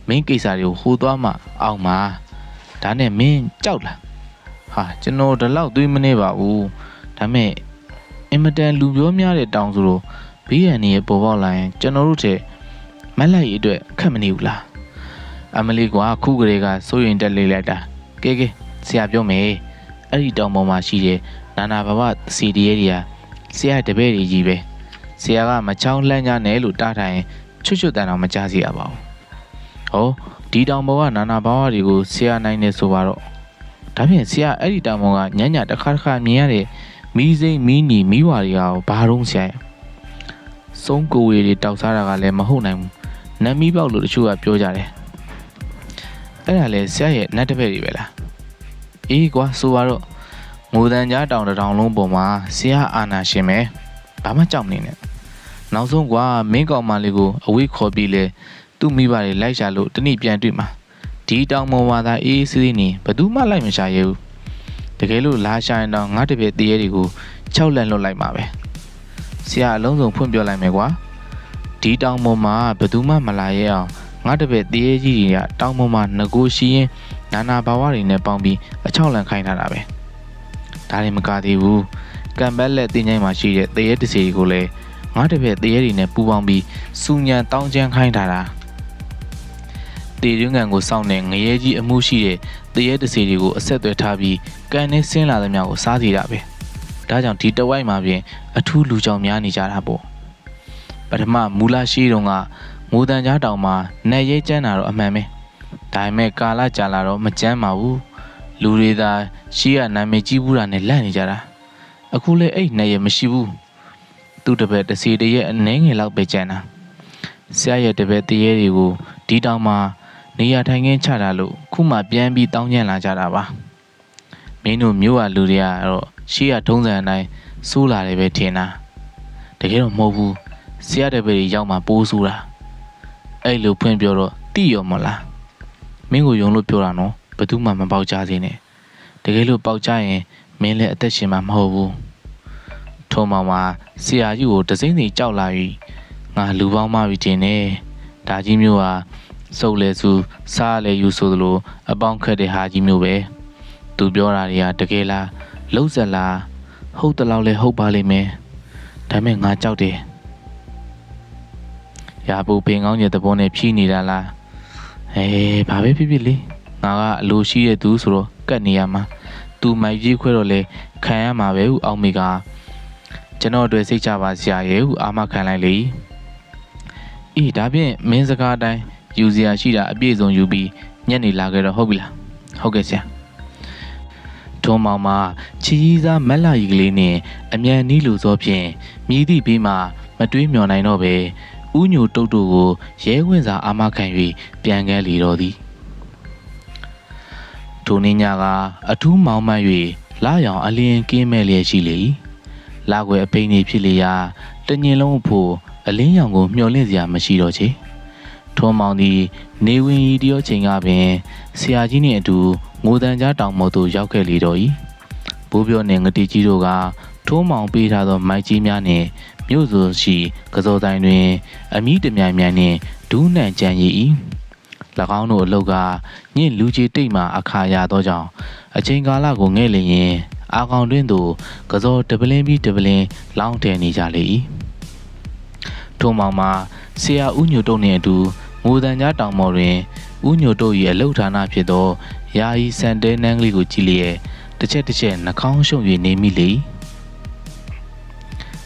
မင်းကိစ္စတွေကိုဟိုသွားမှအောင်မှာဒါနဲ့မင်းကြောက်လားဟာကျွန်တော်ဒီလောက်သွေးမနေပါဘူးဒါမဲ့အင်မတန်လူပြောများတဲ့တောင်ဆိုတော့ဘေးရန်ရဲ့ပေါ်ပေါက်လာရင်ကျွန်တော်တို့တဲ့မက်လိုက်ရအတွက်ခက်မနေဘူးလားအမလီကွာခုကလေးကစိုးရင်တက်လေးလိုက်တာကဲဆရာပြောမယ်အဲ့ဒီတောင်ပေါ်မှာရှိတဲ့နာနာဘဝစီဒီရဲတွေကဆရာတပည့်တွေကြီးပဲဆရာကမချောင်းလှမ်းကြနဲ့လို့တားထားရင်ချွတ်တန်တော့မကြားစီရပါဘူးဟောဒီတောင်ပေါ်ကနာနာဘဝတွေကိုဆရာနိုင်နေဆိုပါတော့ဒါဖြင့်ဆရာအဲ့ဒီတောင်ပေါ်ကညညတစ်ခါမြင်ရတဲ့မီးစိမ့်မီးနီမီးဝါတွေကဘာတော့ဆရာစုံးကိုဝေတွေတောက်စားတာကလည်းမဟုတ်နိုင်ဘူးနတ်မီးပေါက်လို့တချို့ကပြောကြတယ်အဲ့ဒါလေဆရာရဲ့နတ်တပည့်တွေပဲလားအေးကွာဆိုပါတော့ငိုတန်ကြားတောင်တောင်လုံးပေါ်မှာဆရာအာနာရှင်ပဲဘာမှကြောက်မနေနဲ့နောက်ဆုံးကွာမင်းကောင်မလေးကိုအဝေးခေါ်ပြီးလေသူ့မိဘတွေလိုက်ရှာလို့တနည်းပြန်တွေ့မှာဒီတောင်ပေါ်မှာသာအေးဆေးနေဘယ်သူမှလိုက်မရှာရဘူးတကယ်လို့လာရှာရင်တော့ငါတပည့်တရေတွေကို6လက်လွတ်လိုက်မှာပဲဆရာအလုံးစုံဖွင့်ပြလိုက်မယ်ကွာဒီတောင်ပေါ်မှာဘယ်သူမှမလာရဲအောင်ငါတပည့်တရေကြီးတွေကတောင်ပေါ်မှာငကိုရှိရင်နာနာဘာဝတွေနဲ့ပေါင်းပြီးအ6လန်ခိုင်းထားတာပဲဒါလည်းမကသေးဘူးကံပက်လက်တင်းချိုင်းမှာရှိတဲ့တရေတစီတွေကိုလည်းငါတပည့်တရေတွေနဲ့ပူပေါင်းပြီးစူညံတောင်းချမ်းခိုင်းထားတာတေရင်းကန်ကိုစောင့်နေငရဲကြီးအမှုရှိတဲ့တရေတစီတွေကိုအဆက်သွဲထားပြီးကန်နဲ့ဆင်းလာသမျှကိုစားစီတာပဲဒါကြောင့်ဒီတဝိုက်မှာပြင်အထူးလူကြောင်များနေကြတာပေါ့ပထမမူလရှိတုန်းကငိုတန်ကြားတောင်မှာနယ်ရဲကျန်းတာတော့အမှန်ပဲဒါပေမဲ့ကာလကြာလာတော့မကျန်းပါဘူးလူတွေသာရှိရနာမည်ကြီးဘူးတာနဲ့လန့်နေကြတာအခုလေအဲ့နယ်ရဲမရှိဘူးသူ့တပည့်တစီတရဲ့အနှဲငယ်လောက်ပဲကျန်တာဆရာရဲ့တပည့်တရေတွေကိုဒီတောင်မှာနေရာထိုင်ခင်းချတာလို့ခုမှပြန်ပြီးတောင်းကျမ်းလာကြတာပါမင်းတို့မျိုးရလူတွေကတော့ရှိရထုံးစံအတိုင်းစိုးလာတယ်ပဲထင်တာတကယ်တော့မဟုတ်ဘူးဆရာတပည့်တွေရောက်မှပိုးစိုးတာအဲ့လိုဖွင့်ပြောတော့တိရောမလားမင်းကိုယုံလို့ပြောတာနော်ဘယ်သူမှမပေါက်ကြသေးနဲ့တကယ်လို့ပေါက်ကြရင်မင်းလည်းအသက်ရှင်မှာမဟုတ်ဘူးထုံမောင်မှာဆရာကြီးကိုတစိမ့်စီကြောက်လာပြီးငါလူပေါင်းမှပြီးတင်နေဒါကြီးမျိုးဟာစုပ်လဲစုစားလဲယူဆိုသလိုအပေါင်းခက်တဲ့ဟာကြီးမျိုးပဲသူပြောတာတွေကတကယ်လားလှုပ်ဆက်လားဟုတ်တလောက်လဲဟုတ်ပါလိမ့်မယ်ဒါပေမဲ့ငါကြောက်တယ်ရာပူပင်ကောင်းရဲ့သဘောနဲ့ဖြီးနေတာလားဘာပဲဖြစ်ဖြစ်လေငါကအလိုရှိတဲ့သူဆိုတော့ကတ်နေရမှာသူမိုက်ကြီးခွဲတော့လဲခံရမှာပဲဟုအောင်မိကကျွန်တော်တို့စိတ်ချပါဆရာရဲ့ဟုအာမခံလိုက်လေအေးဒါဖြင့်မင်းစကားတိုင်းယူစရာရှိတာအပြည့်စုံယူပြီး ညနေလာခဲ့တော့ဟုတ်ပြီလားဟုတ်ကဲ့ဆရာထုံးမောင်မှာချီကြီးစားမက်လာကြီးကလေးနဲ့အမြန်နီးလူစောဖြင့်မြည်သည့်ဘေးမှာမတွေးမျှော်နိုင်တော့ပဲဥညိုတုတ်တို့ကိုရဲဝင်စာအာမခံ၍ပြန်ခဲ့လေတော့သည်ထိုနေ့ညကအထူးမောင်းမှတ်၍လာရောင်အလင်းကင်းမဲ့လျက်ရှိလေလာွယ်အပိန်နေဖြစ်လေရာတညင်လုံးအဖို့အလင်းရောင်ကိုမျှော်လင့်စရာမရှိတော့ချေထုံးမောင်သည်နေဝင်ရီတရောချိန်ကပင်ဆရာကြီးနှင့်အတူငိုတန်ကြားတောင်ပေါ်သို့ရောက်ခဲ့လေတော့၏ဘိုးပြောနှင့်ငတိကြီးတို့ကထိုးမောင်ပေးထားသောမိုက်ကြီးများနှင့်မြို့စုရှိကစောတိုင်းတွင်အမိတမြိုင်မြိုင်နှင့်ဒူးနှံကြံရည်၏၎င်းတို့အလုတ်ကညင့်လူကြီးတိတ်မှအခါရသောကြောင့်အချိန်ကာလကိုငဲ့လျင်အာကောင်တွင်သို့ကစောတပလင်းပြီးတပလင်းလောင်းတဲနေကြလေ၏ထိုမောင်မှာဆရာဦးညိုတုံနှင့်အတူငိုတန်ကြားတောင်ပေါ်တွင်ဦးညိုတို့၏အလုတ်ဌာနဖြစ်သောယာယီစန်တဲနန်းကလေးကိုကြည့်လျက်တစ်ချက်နှာခေါင်းရှုံ၍နေမိလေ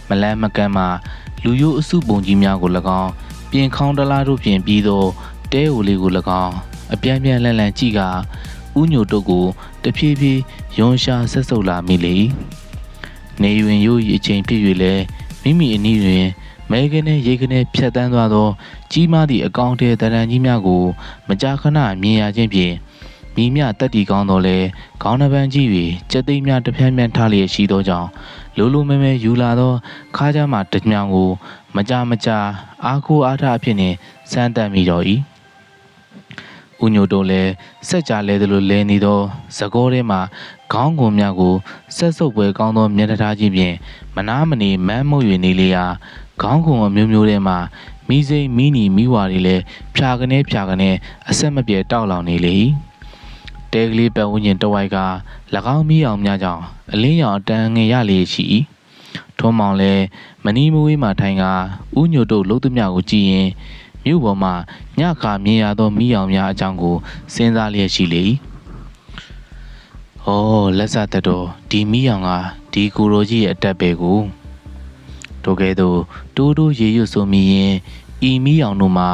မလန်းမကန်းမှလူရိုးအစုပုံကြီးများကို၎င်းပြင်ခေါင်းတလားတို့ဖြင့်ပြီးသောတဲအိုလေးကို၎င်းအပြန်ပြန်လန့်ကြည့်ကဦးညိုတို့ကိုတဖြည်းဖြည်းယွန်ရှာဆက်ဆုပ်လာမိလေနေဝင်ရိုး၏အချိန်ဖြစ်၍လည်းမိမိအနည်းတွင်မဲကနေရိတ်ကနေဖြတ်တန်းသွားသောကြီးမားသည့်အကောင့်ထဲတရံကြီးများကိုမကြာခဏမြင်ရခြင်းဖြင့်မိမြတက်တီကောင်းတော်လဲခေါင်းနှပန်းကြီး၍ကြက်သိမ်းများတစ်ဖြန်းဖြန်းထားလျက်ရှိသောကြောင့်လိုမဲယူလာသောခါးကြမ်းမှတညောင်ကိုမကြာအားကိုအားထားအဖြစ်နှင့်စမ်းသပ်မိတော့၏ဦးညိုတို့လည်းဆက်ကြလဲသလိုလဲနေသောသကောထဲမှခေါင်းကုံများကိုဆက်ဆုပ်ပွဲကောင်းသောမျက်နှာထားခြင်းဖြင့်မနာမနေမန်းမုတ်၍နေလေရာခေါင်းကုံအမျိုးမျိုးထဲမှမိစိမ့်မိနီမိဝါတွေလည်းဖြာကနေအဆက်မပြတ်တောက်လောင်နေလေတဲကလေးပတ်ဝန်းကျင်တဝိုက်က၎င်းမိအောင်များကြောင့်အလင်းရောင်တန်ငင်ရလေရှိ၏ထုံးမောင်လည်းမနီးမဝေးမှထိုင်ကဥညိုတို့လှုပ်သမျှကိုကြည့်ရင်မြို့ပေါ်မှာညခါမြင်ရသောမိအောင်များအကြောင်းကိုစဉ်းစားလျက်ရှိလေ၏။အော်လက်စသက်တော်ဒီမိအောင်ကဒီကိုရိုကြီးရဲ့အတက်ပဲကိုတို့ကဲ့သို့တိုးရေရွတ်ဆိုမိရင်ဤမိအောင်တို့မှာ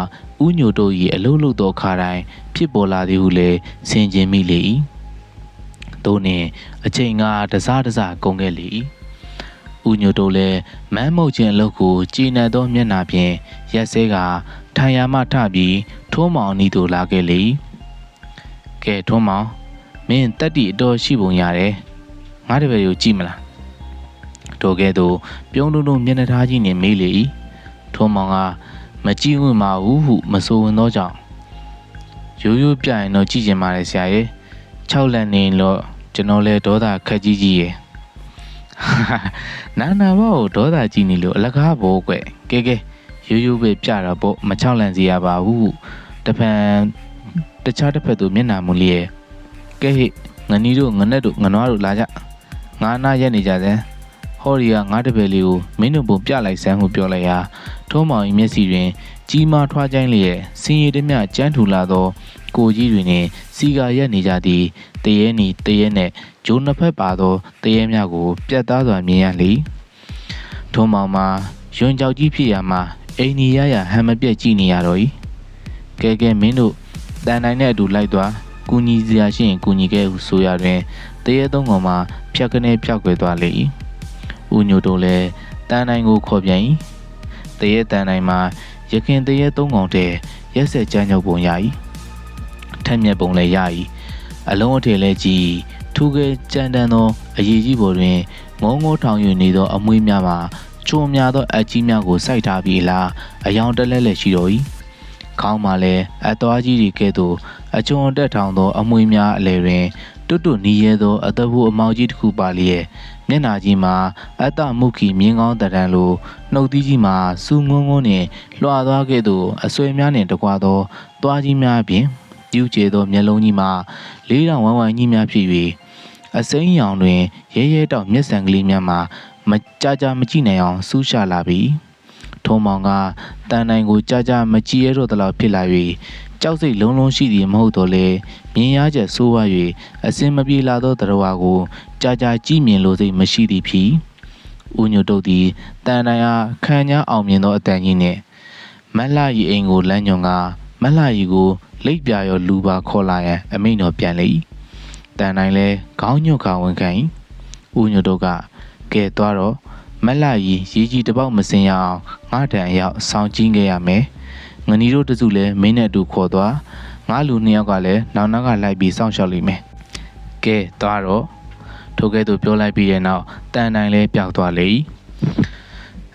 ဥညိုတို့၏အလုံးလုံးသောခါတိုင်းဖြစ်ပေါ်လာသည်ဟုလည်းဆင်ခြင်မိလေ၏သို့နှင့်အချိန်ကတစားကုန်ခဲ့လေ၏ဥညိုတို့လည်းမန်းမုတ်ခြင်းအလုပ်ကိုကြည်နပ်သောမျက်နှာဖြင့်ရက်စဲကထိုင်ရမှထပြီးထိုးမောင်နီးသို့လာခဲ့လေ၏ကဲထိုးမောင်မင်းတက်တီအတော်ရှိပုံရတယ်ငါတပည့်ကိုကြည့်မလားတို့ကဲ့သို့ပြုံးလုံးမျက်နှာထားကြီးနှင့်မေးလေ၏ထိုးမောင်ကမကြည့်ဝင်ပါဘူးဟုမဆိုဝင်သောကြောင့်ရိုးပြရင်တော့ကြည့်ကျင်ပါတယ်ဆရာရဲ့6လက်နေလို့ကျွန်တော်လဲဒေါသခက်ကြီးရဲ့နာဘောဒေါသကြီးနေလို့အလကားဘောကွကဲရိုးပဲပြတာပေါ့မ6လန့်စီရပါဘူးတဖန်တခြားတစ်ဖက်သို့မျက်နှာမူလျက်ကဲဟိငနီးတို့ငနက်တို့ငနွားတို့လာကြငါနာရက်နေကြစမ်းဟော်ရီကငါတပည့်လေးကိုမင်းတို့ပုံပြလိုက်စမ်းဟုပြောလိုက်ရာထုံးမောင်၏မျက်စီတွင်ကြီးမားထွားကျိုင်းလျက်စင်ရည်တမျှကြမ်းထူလာသောကိုကြီးတွင်စီကာရက်နေကြသည်တရဲနဲ့ဂျိုးနှစ်ဖက်ပါသောတရဲများကိုပြတ်သားစွာမြင်ရလေထုံးမောင်မှာယွန်းကြောက်ကြီးဖြစ်ရာမှာအိမ်နီရဟန်မပြတ်ကြည့်နေရတော့၏ကဲမင်းတို့တန်တိုင်းနဲ့အတူလိုက်သွားကူညီစရာရှိရင်ကူညီခဲ့ဟုဆိုရတွင်တရဲသုံးကောင်မှာဖြတ်ကနေပြောက်ွယ်သွားလေ၏ဦးညိုတို့လည်းတန်တိုင်းကိုခေါ်ပြန်၏တရဲတန်တိုင်းမှာရခင်တရဲသုံးကောင်တည်းရက်ဆက်ကြမ်းကြုတ်ပုံရ၏ထက်မြက်ပုံလည်းရ၏အလုံးအထည်လည်းကြည်ထူးကဲကြမ်းတမ်းသောအရေးကြီးပေါ်တွင်ငုံထောင်ယူနေသောအမွှေးများမှာချုံများသောအကြီးများကိုစိုက်ထားပြီးလားအယောင်တက်လက်ရှိတော်၏ခေါင်းမှာလည်းအသွားကြီးတွေကဲ့သို့အကျုံတက်ထောင်သောအမွှေးများအလယ်တွင်တွနီးရဲသောအသက်ဘူးအမောင်ကြီးတစ်ခုပါလျက်မျက်နှာကြီးမှာအတ္တမုခိမြင်းကောင်းတရံလိုနှုတ်သီးကြီးမှာစူငုံနှင့်လွှာသွားကဲ့သို့အဆွဲများနှင့်တကွာသောသွားကြီးများဖြင့်ပြူးကျဲသောမျက်လုံးကြီးမှာလေးတောင်ဝမ်းကြီးများဖြစ်၍အစိမ်းရောင်တွင်ရဲတောက်မျက်စံကလေးများမှာမကြမကြည့်နိုင်အောင်စူးရှာလာပြီထုံးမောင်ကတန်တိုင်းကိုကြမကြည့်ရတော့သလောက်ဖြစ်လာ၍ကြောက်စိတ်လုံးရှိသည်မဟုတ်တော့လေမြင်ရချက်ဆိုးဝါး၍အစင်မပြေလာသောတရဝါကိုကြကြည့်မြင်လိုစိတ်မရှိသည်ဖြစ်ဦးညိုတို့သည်တန်တိုင်းအားခံညာအောင်မြင်သောအတန်ကြီးနှင့်မက်လာ၏အိမ်ကိုလမ်းညွန်က မက်လာရီကိုလိပ်ပြာရောလူပါခေါ်လာရန်အမိန့်တော်ပြန်လေ၏တန်တိုင်းလဲခေါင်းညွတ်ခါဝန်ခံ၏ဦးညွတ်တို့ကကဲသွားတော့မက်လာရီရေးကြီးတစ်ပေါက်မစင်ရအောင်ငါတန်ရောက်ဆောင်းကြီးခဲ့ရမယ်ငနီတို့တစုလည်းမင်းနဲ့အတူခေါ်သွားငါလူနှစ်ယောက်ကလည်းနောက်နောက်ကလိုက်ပြီးစောင့်ရှောက်လိမ့်မယ်ကဲသွားတော့ထိုကဲ့သို့ပြောလိုက်ပြီးတဲ့နောက်တန်တိုင်းလဲပျောက်သွားလေ၏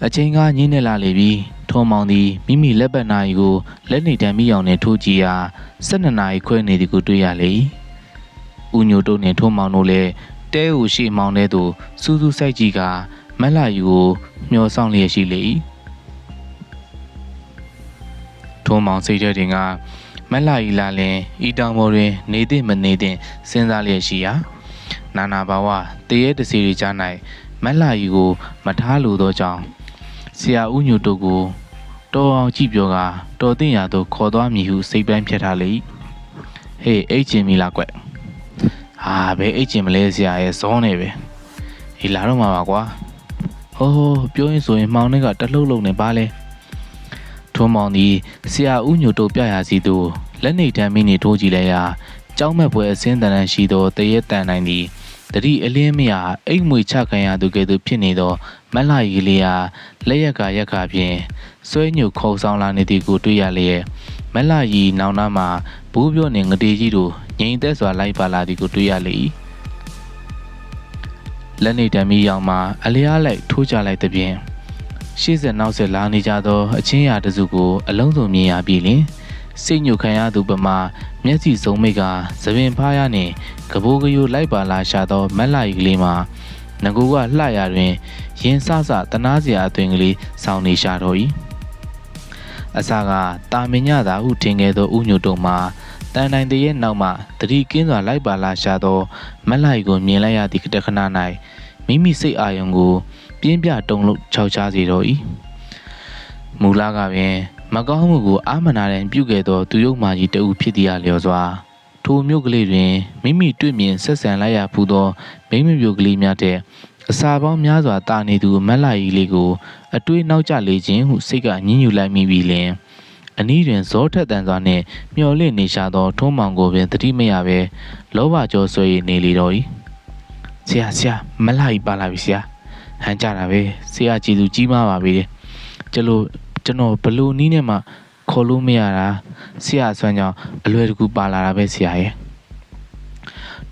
အချိန်ကညင်းနေလာလေပြီထုံးမောင်သည်မိမိလက်ပတ်နာရီကိုလက်နေတံမိအောင်နဲ့ထိုးကြည့်ရာ12နာရီခွဲနေသည်ကိုတွေ့ရလေဦးညိုတို့နှင့်ထုံးမောင်တို့လည်းတဲကိုရှေ့မောင်းတဲ့သို့စူးစူးစိုက်ကြည့်ကမက်လာရီကိုမျောဆောင်လျက်ရှိလေထုံးမောင်စိတ်ထဲတွင်ကမက်လာရီလာလင်ဤတောင်ပေါ်တွင်နေသင့်မနေသင့်စဉ်းစားလျက်ရှိရာနာနာဘာဝတရေတစီရီကြား၌မက်လာရီကိုမထားလိုသောကြောင့်ဆရာဦးညိုတို့ကိုတော်အောင်ကြည့်ပြောကတော်သိရသို့ခေါ်သွားမည်ဟုစိတ်ပိုင်းဖြတ်ထားလေဟေးအိတ်ချင်ပြီလားကွဟာဘယ်အိတ်ချင်မလဲဆရာရဲ့စောနေပဲဒီလာတော့မှာပါကွာဟိုးပြောရင်ဆိုရင်မှောင်နဲ့ကတလှုပ်လှုပ်နေပါလေထုံးမောင်သည်ဆရာဦးညိုတို့ပြရစီသို့လက်နေတံမင်းနေထိုးကြည့်လိုက်ရာကြောင်းမဲ့ပွဲအစင်းတန်တန်ရှိသောတရေတန်နိုင်သည်တတိအလင်းမရအိတ်မွေချခံရသူကဲ့သို့ဖြစ်နေသောမက်လာရီလေးဟာလက်ရက်ကရက်ခါဖြင့်ဆွဲညုတ်ခေါဆောင်လာနေသည်ကိုတွေ့ရလျက်မက်လာရီနောင်နာမှာဘူးပြောနေငတေကြီးတို့ငိန်သက်စွာလိုက်ပါလာသည်ကိုတွေ့ရလေ၏လက်နေတံမီရောက်မှအလျားလိုက်ထိုးချလိုက်သည်ဖြင့်ရှေ့ဆက်နောက်ဆက်လာနေကြသောအချင်းရာတစုကိုအလုံးစုံမြင်ရပြီလင်စိတ်ညုတ်ခံရသူပမာမျက်စိစုံမိတ်ကသပင်ဖားရနှင့်ကဘိုးကယိုလိုက်ပါလာရှာသောမက်လာရီကလေးမှာငကူကလှရတွင်ရင်ဆဆတနာစရာအသွင်ကလေးဆောင်းနေရှာတော့၏အစကတာမင်ညသာဟုထင်ခဲ့သောဦးညိုတို့မှာတန်တိုင်းတရဲ့နောက်မှတတိကင်းစွာလိုက်ပါလာရှာသောမက်လာရီကိုမြင်လိုက်ရသည့်တခဏ၌မိမိစိတ်အာရုံကိုပြင်းပြတုံလို့ခြောက်ချစေတော့၏မူလကပင်မကောင်းမှုကိုအာမနာတဲ့ပြုခဲ့သောသူယုတ်မာကြီးတဦးဖြစ်သည်အလျော်စွာထိုမြို့ကလေးတွင်မိမိတွေ့မြင်ဆက်ဆံလိုက်ရဖူးသောမိမမျိုးကလေးများတဲ့အစာပေါင်းများစွာတာနေသူမက်လာရီလေးကိုအတွေးနောက်ကျလေခြင်းဟုစိတ်ကညှဉ်းညူလိုက်မိပြီလင်အနီးတွင်ဇောထက်တန်စွာနှင့်မျော်လင့်နေရှာသောထုံးမောင်ကိုပင်သတိမရဘဲလောဘကြောဆွေနေလေတော့၏ဆရာမက်လာရီပါလာပြီဆရာဟန်ကြတာပဲဆရာကြည်သူကြီးမားပါပြီကျွန်တော်ဘလို့နီးနဲ့မှခေါ်လို့မရတာဆရာဆွမ်းကြောင့်အလွယ်တကူပါလာတာပဲဆရာရဲ့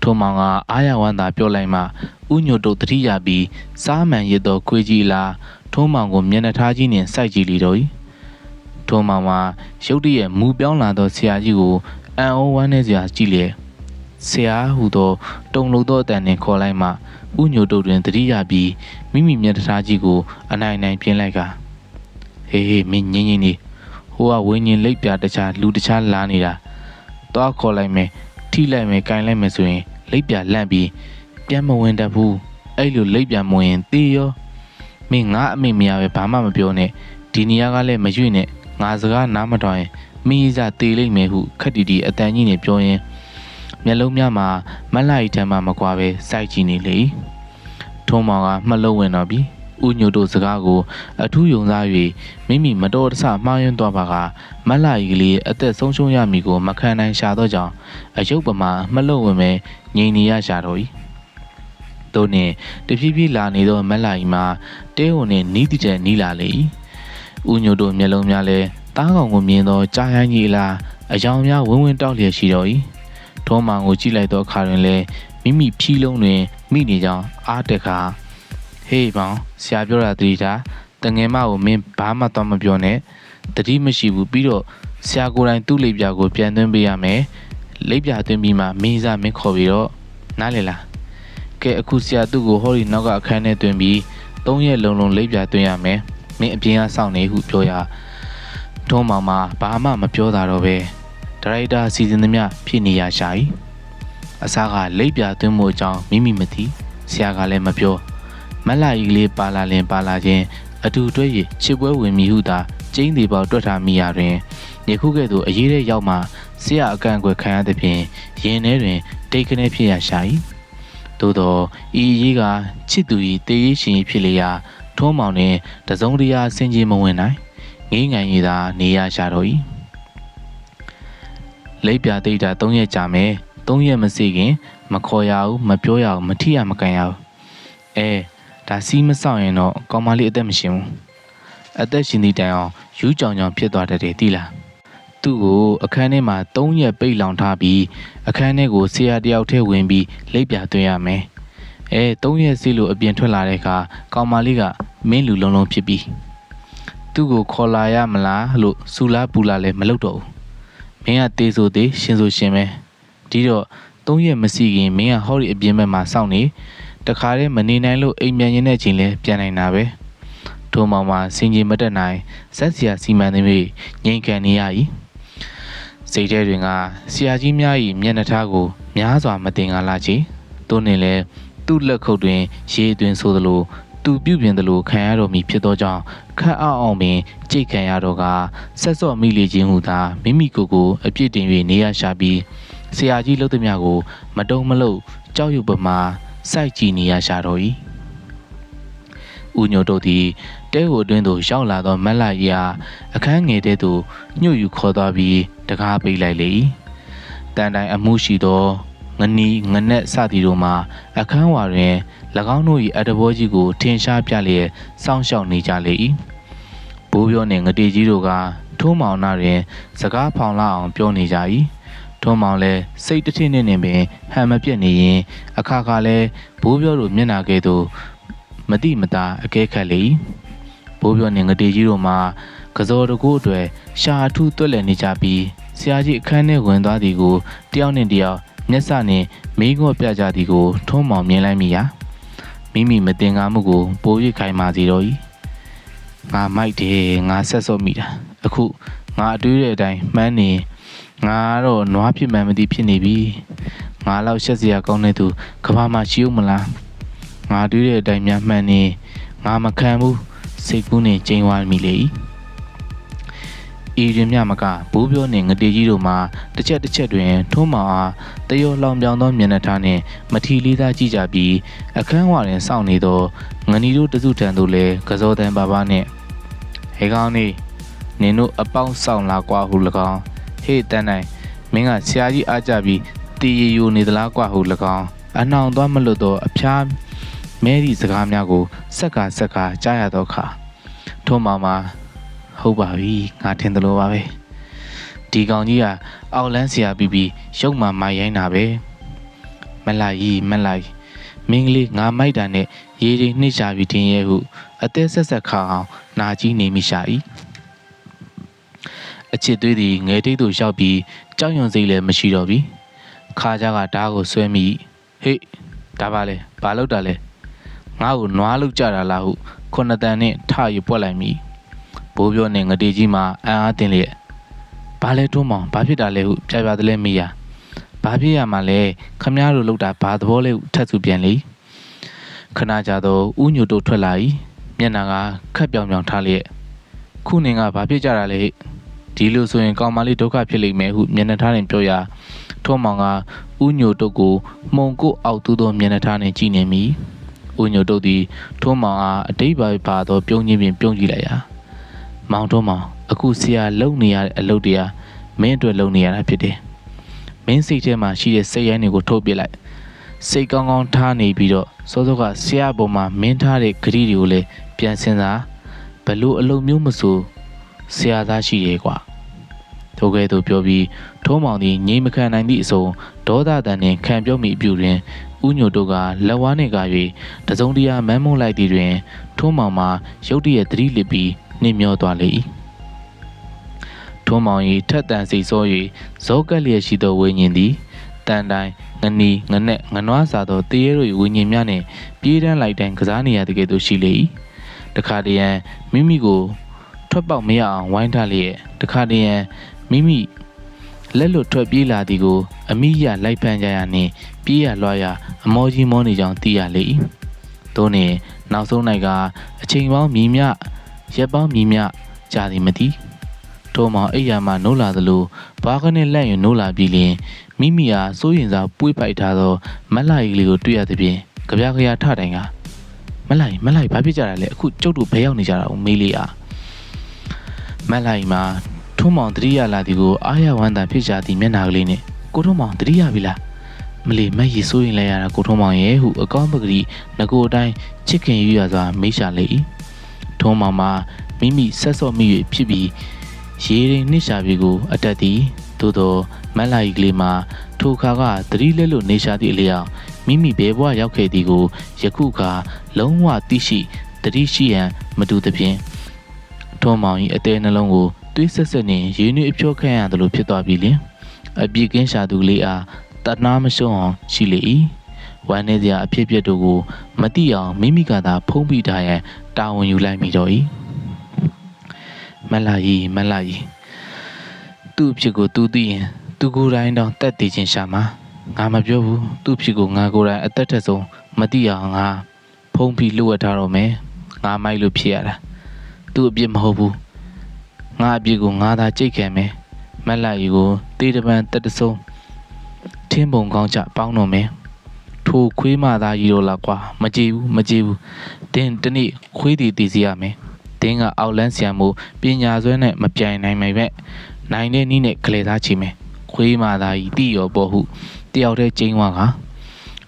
ထုံးမောင်ကအားရဝမ်းသာပြောလိုက်မှဥညိုတို့တတိယပြီးစားမှန်ရသောခွေးကြီးလားထုံးမောင်ကိုမျက်နှာထားကြီးနှင့်စိုက်ကြည့်လေတော့၏ထုံးမောင်ကရုတ်တရက်မူပြောင်းလာသောဆရာကြီးကိုအံ့ဩဝမ်းနည်းစရာကြည့်လျက်ဆရာဟူသောတုံလို့သောအတန်နှင့်ခေါ်လိုက်မှဥညိုတို့တွင်တတိယပြီးမိမိမျက်နှာထားကြီးကိုအနိုင်နိုင်ပြင်းလိုက်ကဟေးမင်းငင်းနေဟိုကဝင်းရင်လိပ်ပြတခြားလူတခြားလာနေတာသွားခေါ်လိုက်မယ်ထိလိုက်မယ်ကင်လိုက်မယ်ဆိုရင်လိပ်ပြလန့်ပြီးပြန်မဝင်တတ်ဘူးအဲ့လိုလိပ်ပြမဝင်သေးရောမင်းငါအမိမရပဲဘာမှမပြောနဲ့ဒီနေရာကလည်းမရွေ့နဲ့ငါစကားနားမတော်ရင်မင်းကြီးစားတေးလိုက်မယ်ဟုခက်တီတီအတန်ကြီးနဲ့ပြောရင်မျက်လုံးများမှာမက်လာရီထံမှမကွာပဲစိုက်ကြည့်နေလေထုံးမောင်ကမှတ်လို့ဝင်တော့ပြီဦးညိုတို့စကားကိုအထူးယုံစား၍မိမိမတော်တဆမှားယွင်းသွားပါကမက်လာရီကလေးအသက်ဆုံးရှုံးရမည်ကိုမခံနိုင်ရှာသောကြောင့်အယုတ်ပမာမှတ်လို့ဝင်ပဲငြိမ်နေရရှာတော့၏တို့နှင့်တဖြည်းဖြည်းလာနေသောမက်လာရီမှာတဲဝုံနှင့်နီးတည်တဲ့နီးလာလေ၏ဦးညိုတို့မျက်လုံးများလည်းတားကောင်ကိုမြင်သောကြားရိုင်းကြီးလားအယောင်များဝင်းဝင်းတောက်လျက်ရှိတော့၏ထုံးမောင်ကိုကြည့်လိုက်သောအခါတွင်လည်းမိမိဖြီးလုံးတွင်မိနေကြောင်းအားတက်ခါဟေးပေါင်းဆရာပြောတာတတိထားတငယ်မကိုမင်းဘာမှတော့မပြောနဲ့တတိမရှိဘူးပြီးတော့ဆရာကိုယ်တိုင်သူ့လိပ်ပြကိုပြန်သွင်းပေးရမယ်လိပ်ပြသွင်းပြီးမှမင်းစားမင်းခေါ်ပြီးတော့နားလေလားကဲအခုဆရာသူ့ကိုဟောဒီနောက်ကအခန်းထဲသွင်းပြီး3ရက်လုံးလုံးလိပ်ပြသွင်းရမယ်မင်းအပြင်ကစောင့်နေဟုပြောရထုံးမောင်မှာဘာမှမပြောတာတော့ပဲဒါရိုက်တာစီစဉ်သမျှဖြစ်နေရရှာ၏အစားကလိပ်ပြသွင်းမှုအကြောင်းမိမိမသိဆရာကလည်းမပြောမက်လာရီကလေးပါလာလင်ပါလာခြင်းအတူတွဲရချစ်ပွဲဝင်မိဟုသာကျင်းသေးပေါတွက်ထားမိရာတွင်ယခုကဲ့သို့အရေးတဲ့ရောက်မှဆရာအကန့်အကွယ်ခံရသဖြင့်ရင်ထဲတွင်တိတ်ခနဲဖြစ်ရရှာ၏သို့သောဤရေးကချစ်သူ၏တေးရေးရှင်ဖြစ်လျာထုံးမောင်နှင့်တစုံတရာဆင်ခြင်မဝင်နိုင်ငေးငံရည်သာနေရရှာတော့၏ လိပ်ပြတိတ်တာ3ရက်ကြာမယ်3ရက်မစီခင်မခေါ်ရဘူးမပြောရဘူးမထိရမကန်ရဘူးဒါစီးမဆောင်ရင်တော့ကောင်မလေးအသက်မရှင်ဘူးအသက်ရှင်သည့်တိုင်အောင်ယူးကြောင်ကြောင်ဖြစ်သွားတတ်တယ်သိလားသူ့ကိုအခန်းထဲမှာ3ရက်ပိတ်လောင်ထားပြီးအခန်းထဲကိုဆရာတယောက်ထဲဝင်ပြီးလိပ်ပြသွင်းရမယ်3ရက်စီးလို့အပြင်ထွက်လာတဲ့အခါကောင်မလေးကမင်းလူလုံးလုံးဖြစ်ပြီးသူ့ကိုခေါ်လာရမလားလို့စူလားပူလားလည်းမလုပ်တော့ဘူးမင်းကတေးဆိုသေးရှင်ဆိုရှင်ပဲဒီတော့3ရက်မစီခင်မင်းကဟောဒီအပြင်ဘက်မှာစောင့်နေတခါတည်းမနေနိုင်လို့အိမ်ပြန်ရင်းတဲ့ချိန်လဲပြန်နိုင်တာပဲထို့မောင်မှာစင်ကြီးမတက်နိုင်ဇက်စီယာစီမံသမီးငိမ့်ကန်နေရ၏စိတ်ထဲတွင်ကဆရာကြီးများ၏မျက်နှာထားကိုများစွာမတင်ကားလာချေသူနှင့်လဲသူ့လက်ခုပ်တွင်ရေတွင်ဆိုသလိုသူပြုပြင်သလိုခံရတော်မူဖြစ်သောကြောင့်ခက်အောင်ပင်ကြိတ်ခံရတော့ကဆက်စော့မိလေခြင်းဟုသာမိမိကိုယ်ကိုအပြစ်တင်၍နေရရှာပြီးဆရာကြီးလှုပ်သည်များကိုမတုံမလို့ကြောက်ရွံ့ပမာစိုက်ကြည့်နေရရှာတော့၏ဦးညိုတို့သည်တဲကိုအတွင်းသို့ရောက်လာသောမက်လာရီအားအခန်းငယ်ထဲသို့ညှို့ယူခေါ်သွားပြီးတကားပိတ်လိုက်လေ၏တန်တိုင်အမှုရှိသောငနီးငနက်စသည်တို့မှာအခန်းဝါတွင်၎င်းတို့၏အတဘောကြီးကိုထင်ရှားပြလျက်စောင့်ရှောက်နေကြလေ၏ဘိုးပြောနှင့်ငတေကြီးတို့ကထိုးမောင်နာတွင်စကားဖောင်လာအောင်ပြောနေကြ၏ထိုးမောင်လည်းစိတ်တစ်ထစ်နဲ့ပင်ဟန်မပြတ်နေရင်အခါခါလဲဘိုးပြောတို့မျက်နာကဲ့သို့မတိမတာအကဲခတ်လေ၏ဘိုးပြောနှင့်ငတေကြီးတို့မှာကစောတကူအတွက်ရှာအထုတွက်လည်နေကြပြီးဆရာကြီးအခန်းထဲဝင်သွားသည်ကိုတယောက်နှင့်တယောက်မျက်စနှင့်မိငေါ့ပြကြသည်ကိုထုံးမောင်မြင်လိုက်မိရာမိမိမတင်ကားမှုကိုပို၍ခိုင်မာစေတော့၏ငါမိုက်တယ်ငါဆက်စော့မိတာအခုငါအတွေးတဲ့အတိုင်းမှန်းနေငါတော့နွားဖြစ်မှန်းမသိဖြစ်နေပြီငါလောက်ရှက်စရာကောင်းတဲ့သူကဘာမှရှိဦးမလားငါတွေးတဲ့အတိုင်းများမှန်းနေငါမခံဘူးစိတ်ကူးနဲ့ကျိန်းဝါမိလေ၏ဤတွင်မြမကဘိုးပြောနှင့်ငတေကြီးတို့မှာတစ်ချက်တွင်ထုံးမောင်အားတယောလောင်ပြောင်သောမျက်နှာထားနှင့်မထီလေးသားကြည့်ကြပြီးအခန်းဝါတွင်စောင့်နေသောငနီတို့တစုထံသို့လည်းကစောတန်ပါပါနှင့်ဟေကောင်းနေနင်တို့အပေါင်းဆောင်လာကွာဟု၎င်းဟေ့တန်းတိုင်းမင်းကဆရာကြီးအားကြပြီးတီရီယိုနေသလားကွာဟု၎င်းအနှောင်သွားမလွတ်သောအဖျားမဲသည့်စကားများကိုစက္ကာကြားရသောအခါထုံးမောင်မှာဟုတ်ပါပြီငါထင်သလိုပါပဲဒီကောင်ကြီးကအောက်လန်းဆရာပြီးရုပ်မှမရိုင်းတာပဲမလိုက်မင်းကလေးငါမိုက်တာနဲ့ရေတွေနှိမ့်ချပြီးတင်ရဲ့ဟုအသက်ဆက်ခါအောင်နာကြီးနေမိရှာ၏အချစ်သွေးသည်ငယ်တိတ်သို့ရောက်ပြီးကြောက်ရွံ့စိတ်လည်းမရှိတော့ပြီခါကြကဓားကိုဆွဲမိဟေ့ဒါပါလေဘာလုပ်တာလဲငါ့ကိုနွားလုပ်ကြတာလားဟုခုနှစ်တန်နဲ့ထရပွက်လိုက်မိဘိုးပြောနဲ့ငတေကြီးမှာအံ့အားတင်လျက်ဘာလဲတွန်းမောင်ဘာဖြစ်တာလဲဟုပြတလဲမိရဘာဖြစ်ရမှာလဲခမည်းတော်လောက်တာဘာသဘောလဲဟုထပ်သူပြန်လေခဏကြာတော့ဥညိုတို့ထွက်လာ၏မျက်နှာကခက်ပြောင်ပြောင်ထားလျက်ခုနင်ကဘာဖြစ်ကြတာလဲဒီလိုဆိုရင်ကောင်မလေးဒုက္ခဖြစ်လိမ့်မယ်ဟုမျက်နှာထားနဲ့ပြောရာထုံးမောင်ကဥညိုတို့ကိုမှုံကိုအောက်တူးသောမျက်နှာထားနဲ့ကြည့်နေမိဥညိုတို့သည်ထုံးမောင်အားအတိတ်ပါသောပြုံးချင်းပင်ပြုံးကြည့်လိုက်ရာမောင်တို့မောင်အခုဆရာလုံနေရတဲ့အလုပ်တရားမင်းအတွက်လုံနေရတာဖြစ်တယ်မင်းစိတ်ထဲမှာရှိတဲ့စိတ်ရိုင်းတွေကိုထုတ်ပြလိုက်စိတ်ကောင်းကောင်းထားနေပြီးတော့စောစောကဆရာပေါ်မှာမင်းထားတဲ့ဂရီတွေကိုလည်းပြန်စင်စားဘလို့အလုံးမျိုးမဆိုဆရာသားရှိတယ်ကွာထိုကဲ့သို့ပြောပြီးထုံးမောင်သည်ငြိမ်မခံနိုင်သည့်အစုံဒေါသတန်နှင့်ခံပြောမိအပြုတွင်ဥညိုတို့ကလက်ဝါးနှင့်ကာ၍တစုံတရာမန်းမုံလိုက်သည်တွင်ထုံးမောင်မှာရုတ်တရက်သတိလစ်ပြီးနှင့်မျောသွားလေ၏ထုံးမောင်၏ထက်တန်စိတ်ဆိုး၍ဇောကက်လျက်ရှိသောဝိညာဉ်သည်တန်တိုင်းငနီငနက်ငနွားစားသောတရေတို့၏ဝိညာဉ်များနှင့်ပြေးတန်းလိုက်တိုင်းကစားနေရတဲ့ကဲ့သို့ရှိလေ၏တခါတရံမိမိကိုထွက်ပေါက်မရအောင်ဝိုင်းထားလျက်တခါတရံမိမိလက်လွတ်ထွက်ပြေးလာသည်ကိုအမိရလိုက်ဖမ်းကြရနှင့်ပြေးရလွှားရအမောကြီးမောနေကြောင်းသိရလေ၏သို့နှင့်နောက်ဆုံး၌ကအချိန်ပေါင်းမြည်မြရက်ပေါင်းမြည်မြကြာသည်မသိထို့မောင်အိယာမှနိုးလာသလိုဘာကနဲ့လက်ရင်နိုးလာပြီးလျင်မိမိအားစိုးရင်စားပွေးပိုက်ထားသောမက်လာကြီးလေးကိုတွေ့ရသဖြင့်ကြပြခရထတိုင်ကမက်လာဘာဖြစ်ကြတာလဲအခုကျုပ်တို့ဘယ်ရောက်နေကြတာမေးလေးအားမက်လာကြီးမှာထ ထုံးမောင်တတိယလာသည်ကိုအားရဝမ်းသာဖြစ်ကြသည့်မျက်နှာကလေးနဲ့ကိုထုံးမောင်တတိယပြီလားမလီမက်ရီစိုးရင်လဲရတာကိုထုံးမောင်ရဲ့ဟုအကောင်းပကတိငကိုအတိုင်းချစ်ခင်ရွရစွာမေးရှာလေ၏ထုံးမောင်မှာမိမိဆက်စော့မိ၍ဖြစ်ပြီးရေရင်နှိရှာပြီးကိုအတက်သည်သို့သောမက်လာရီကလေးမှာထိုခါကသတိလက်လို့နေရှာသည့်အလျောက်မိမိဘဲဘွားရောက်ခဲ့သည်ကိုယခုခါလုံးဝသိရှိသတိရှိရန်မတူသဖြင့်ထုံးမောင်၏အသေးနှလုံးကိုသွေးဆက်ဆက်နှင့်ရေနွေးအဖြောခံရသလိုဖြစ်သွားပြီလျှင်အပြစ်ကင်းရှာသူကလေးအားတနာမရှုံးအောင်ရှိလေ၏ဝမ်းနေစရာအဖြစ်ပြက်တို့ကိုမသိအောင်မိမိကသာဖုံးပြီးထားရန်တာဝန်ယူလိုက်မိတော့၏မက်လာရီသူ့အဖြစ်ကိုသူသိရင်သူကိုယ်တိုင်တောင်တက်တည်ခြင်းရှာမှာငါမပြောဘူးသူ့ဖြစ်ကိုငါကိုယ်တိုင်အသက်ထက်ဆုံးမသိအောင်ငါဖုံးပြီးလှုပ်ထားတော့မယ်ငါမိုက်လို့ဖြစ်ရတာသူ့အပြစ်မဟုတ်ဘူးငါအပြစ်ကိုငါသာကြိတ်ခံမယ်မက်လာရီကိုတေးတပံတက်တဆုံးထင်းပုံကောင်းချပေါင်းတော့မယ်ထိုခွေးမသားကြီးတော့လားကွာမကြည့်ဘူးတင်းတနေ့ခွေးတည်စီရမယ်တင်းကအောက်လန်းဆရာမို့ပညာဆွဲနဲ့မပြိုင်နိုင်မယ်ပဲနိုင်တဲ့နည်းနဲ့ကလေးသားချီမယ်ခွေးမသားကြီးတိရောပေါ်ဟုတယောက်တည်းကျင်းသွားက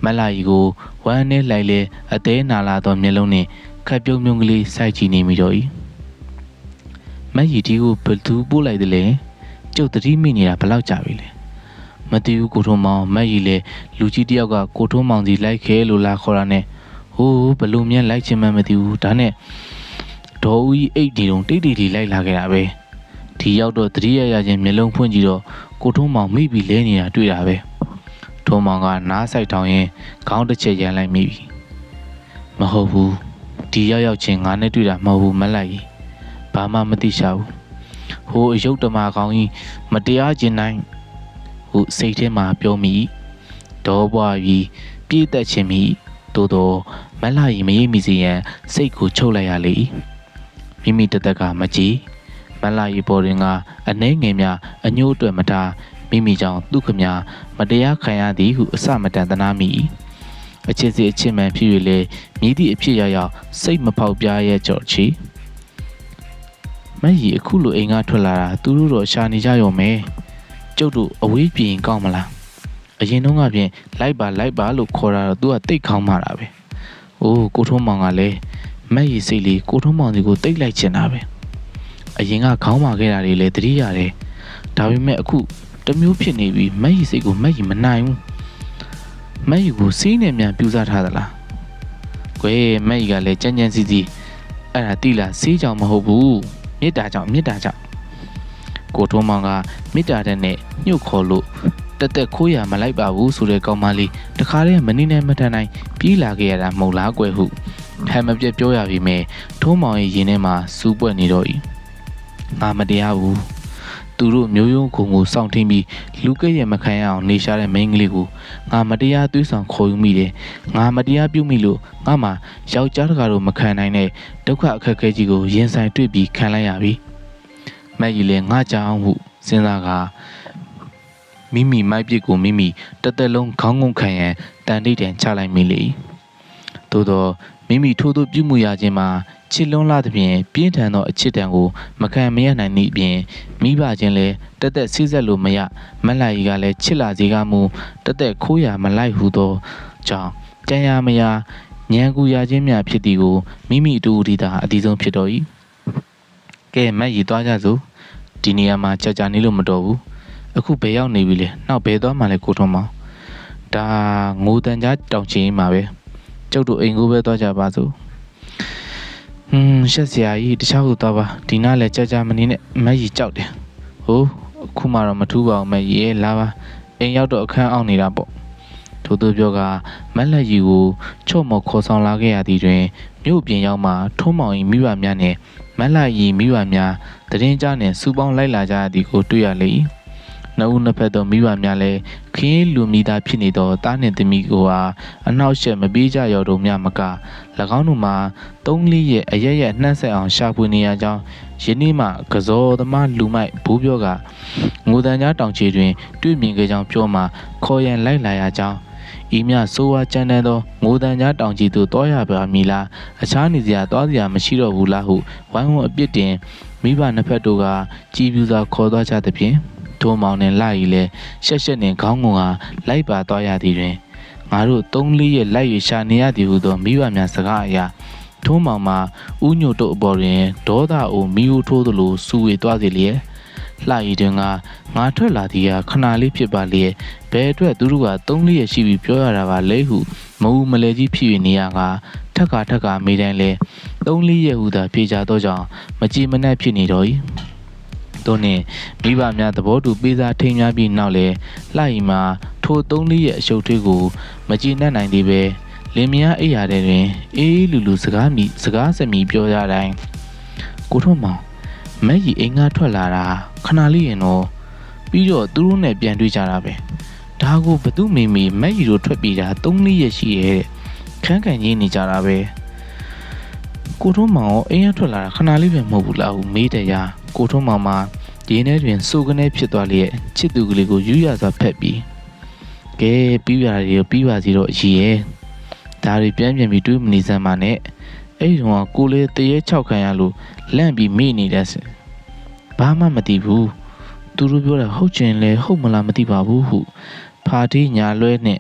မက်လာရီကိုဝမ်းနဲ့လိုက်လေအသေးနာလာသောမျက်လုံးနဲ့ခက်ပြုံးပြုံးကလေးစိုက်ကြည့်နေမိတော့၏မက်ရီဒီကိုဘယ်သူပို့လိုက်တယ်လဲကျုပ်တတိမိနေတာဘယ်လောက်ကြာပြီလဲမသိဘူးကိုထုံးမောင်မက်ရီလေလူကြီးတယောက်ကကိုထုံးမောင်စီလိုက်ခဲလို့လာခေါ်တာနဲ့ဟိုးဘလို့မြင်လိုက်ချင်မှမသိဘူးဒါနဲ့ဒေါ်ဦးကြီးအိတ်ဒီတုံတိတ်တီလိုက်လာခဲ့တာပဲဒီရောက်တော့တတိယရချင်းမျက်လုံးဖွင့်ကြည့်တော့ကိုထုံးမောင်မိပြီးလဲနေတာတွေ့တာပဲထုံးမောင်ကနားဆိုင်ထောင်ရင်ခေါင်းတစ်ချက်ရန်လိုက်မိပြီမဟုတ်ဘူးဒီရောက်ချင်းငါနဲ့တွေ့တာမဟုတ်ဘူးမက်လိုက်ကြီးဘာမှမသိရှာဘူးဟိုအယုတ်တမကောင်းကြီးမတရားကျင်နိုင်ဟုစိတ်ထဲမှာပြောမိဒေါ်ဘွားကြီးပြည့်တက်ခြင်းမိသို့သောမက်လာကြီးမရိပ်မိစေရန်စိတ်ကိုချုပ်လိုက်ရလေမိမိတသက်ကမကြည့်မက်လာကြီးပေါ်တွင်ကအနှဲငယ်များအညိုးအတွေ့မထားမိမိကြောင့်သူခမမတရားခံရသည်ဟုအစမတန်သနာမိအချစ်စီအချစ်မှန်ဖြစ်၍လေမြည်သည့်အဖြစ်ရောက်စိတ်မပေါက်ပြားရဲ့ကြော်ချီမက်ကြီးအခုလိုအိမ်ကထွက်လာတာသူတို့တော့ရှာနေကြရောမယ်ကျုပ်တို့အဝေးပြင်ကောင်းမလားအရင်တုန်းကပြင်လိုက်ပါလို့ခေါ်တာတော့သူကတိတ်ခေါင်းမာတာပဲအိုးကိုထုံးမောင်ကလည်းမက်ရီစိတ်လေးကိုထုံးမောင်စီကိုတိတ်လိုက်ချင်တာပဲအရင်ကခေါင်းမာခဲ့တာတွေလည်းသတိရတယ်ဒါပေမဲ့အခုတမျိုးဖြစ်နေပြီမက်ရီစိတ်ကိုမက်ရီမနိုင်ဘူးမက်ရီကိုစီးနေမြန်ပြူစားထားသလားကွယ်မက်ရီကလည်းကြမ်းစီအဲ့ဒါတိလားစီးကြောင်မဟုတ်ဘူးမေတ္တာကြောင့်ကိုထုံးမောင်ကမေတ္တာတဲ့နဲ့ညှို့ခေါ်လို့တက်ခိုးရမလိုက်ပါဘူးဆိုတဲ့ကောင်မလေးတခါတည်းမနေနဲ့မထန်နိုင်ပြေးလာခဲ့ရတာမဟုတ်လားကွယ်ဟုဟဲ့မပြတ်ပြောရပြီမဲ့ထုံးမောင်ရဲ့ရင်ထဲမှာစူးပွက်နေတော့၏ငါမတရားဘူးသူတို့မျိုးရိုးခုံကိုစောင့်ထင်းပြီးလူကဲ့ရဲ့မခံရအောင်နေရှာတဲ့မိန်းကလေးကိုငါမတရားသွေးဆောင်ခေါ်ယူမိတယ်ငါမတရားပြုမိလို့ငါမှယောက်ျားတကားတို့မခံနိုင်တဲ့ဒုက္ခအခက်အခဲကြီးကိုရင်ဆိုင်တွေ့ပြီးခံလိုက်ရပြီမက်ကြီးလည်းငါကြောင်ဟုစဉ်းစားကမိမိမိုက်ပစ်ကိုမိမိတစ်သက်လုံးခေါင်းငုံခံရန်တန်တိတ်တန်ချလိုက်မိလေသို့သောမိမိထိုးပြုမှုရခြင်းမှာချစ်လွန်းလာသဖြင့်ပြင်းထန်သောအချစ်တန်ကိုမခံမရနိုင်သည့်အပြင်မိဘချင်းလည်းတက်စီးဆက်လို့မရမက်လာကြီးကလည်းချစ်လာစေကမူတက်ခိုးရမလိုက်ဟုသောကြောင့်ကြံရမရညံကူရခြင်းများဖြစ်သည်ကိုမိမိတူဒီသာအတီးဆုံးဖြစ်တော်၏ကဲမက်ကြီးသွားကြစို့ဒီနေရာမှာကြာနေလို့မတော်ဘူးအခုဘယ်ရောက်နေပြီလဲနောက်ဘယ်သွားမှလဲကိုထုံးမောင်ဒါငိုတန်ကြားတောင်ချင်းမှာပဲကျုပ်တို့အိမ်ကိုပဲသွားကြပါစို့ရှက်စရာကြီးတခြားကိုသွားပါဒီနားလဲကြာမနေနဲ့မက်ကြီးကြောက်တယ်ဟိုးအခုမှတော့မထူးပါဘူးမက်ကြီးလာပါအိမ်ရောက်တော့အခန်းအောင်နေတာပေါ့ထို့သူပြောကမက်လက်ကြီးကိုချော့မော်ခေါ်ဆောင်လာခဲ့ရသည်တွင်မြို့ပြင်ရောက်မှထုံးမောင်၏မိဘများနှင့်မက်လက်ကြီးမိဘများတရင်ကြားနှင့်စူပေါင်းလိုက်လာကြသည်ကိုတွေ့ရလေ၏နှစ်ဦးနှစ်ဖက်သောမိဘများလည်းခင်းလူမိသားဖြစ်နေသောတားနှင့်သမီးကိုအားအနှောက်အယှက်မပေးကြရတော့များမက၎င်းတို့မှာ3-4ရက်အရက်နှက်ဆက်အောင်ရှာဖွေနေရကြောင်းယနေ့မှကစောသမားလူမိုက်ဘူးပြောကငိုတန်ကြားတောင်ချေတွင်တွေ့မြင်ခဲ့ကြောင်းပြောမှခေါ်ရန်လိုက်လာရကြောင်းဤ ဤမြဆိုးဝါးကြမ်းတမ်းသောငိုတန်ကြားတောင်ကြီးသို့တောရပါမည်လားအခြားနေစရာသွားစရာမရှိတော့ဘူးလားဟုဝိုင်းဝန်းအပြစ်တင်မိဘနှစ်ဖက်တို့ကကြည်ပြူစွာခေါ်သွားကြသဖြင့်ထိုးမောင်နှင့်လှရီလည်းရှက်ရှက်နှင့်ခေါင်းငုံဟာလိုက်ပါသွားရသည်တွင်ငါတို့3-4ရက်လိုက်၍ရှာနေရသည်ဟုသောမိဘများစကားအရာထိုးမောင်မှာဥညို့တို့အပေါ်တွင်ဒေါသအိုမီးဦးထိုးသလိုစူဝေသွားစေလျက်လှရီတွင်ကငါထွက်လာသည်ဟာခဏလေးဖြစ်ပါလျက်ဘယ်အတွက်သူတို့က3-4ရက်ရှိပြီးပြောရတာပါလဲဟုမအူမလဲကြီးဖြစ်၍နေရကထက်ကာမေးတိုင်းလဲ3-4ရက်ဟုသာပြေကြသောကြောင့်မကြည်မနှက်ဖြစ်နေတော့၏တို့နှင့်မိဘများသဘောတူပေးစားထိန်များပြီးနောက်လဲလှရီမှာထို3-4ရက်အရှုပ်ထွေးကိုမကြည်နှက်နိုင်သေးပဲလင်မယားအိပ်ရာထဲတွင်အေးလူစကားစမီပြောကြတိုင်းကိုထွန်းမောင်မက်ကြီးအိမ်ကထွက်လာတာခဏလေးရင်တော့ပြီးတော့သူတို့နဲ့ပြန်တွေ့ကြတာပဲဒါကိုဘသူမေမေမက်ကြီးတို့ထွက်ပြေးတာ3-4ရက်ရှိရဲ့ခန်းကန်ကြီးနေကြတာပဲကိုထွန်းမောင်ရောအိမ်ကထွက်လာတာခဏလေးပဲမဟုတ်ဘူးလားဟုမေးတယ်ရာကိုထွန်းမောင်မှာဒီနေ့တွင်စိုးကနေဖြစ်သွားလျက်ချစ်သူကလေးကိုယူရစွာဖက်ပြီးကဲပြီးရတာပြီးပါစီတော့အကြီးရဲ့ဒါတွေပြန်ပြီးတွေးမနေစမ်းပါနဲ့အဲ့ဒီတော့ကိုလေးတရေ6ခံရလို့လန့်ပြီးမေ့နေတဲ့ဘာမှမသိဘူးသူတို့ပြောတာဟုတ်ချင်လဲဟုတ်မလားမသိပါဘူးဟုဖာတီးညာလွဲနဲ့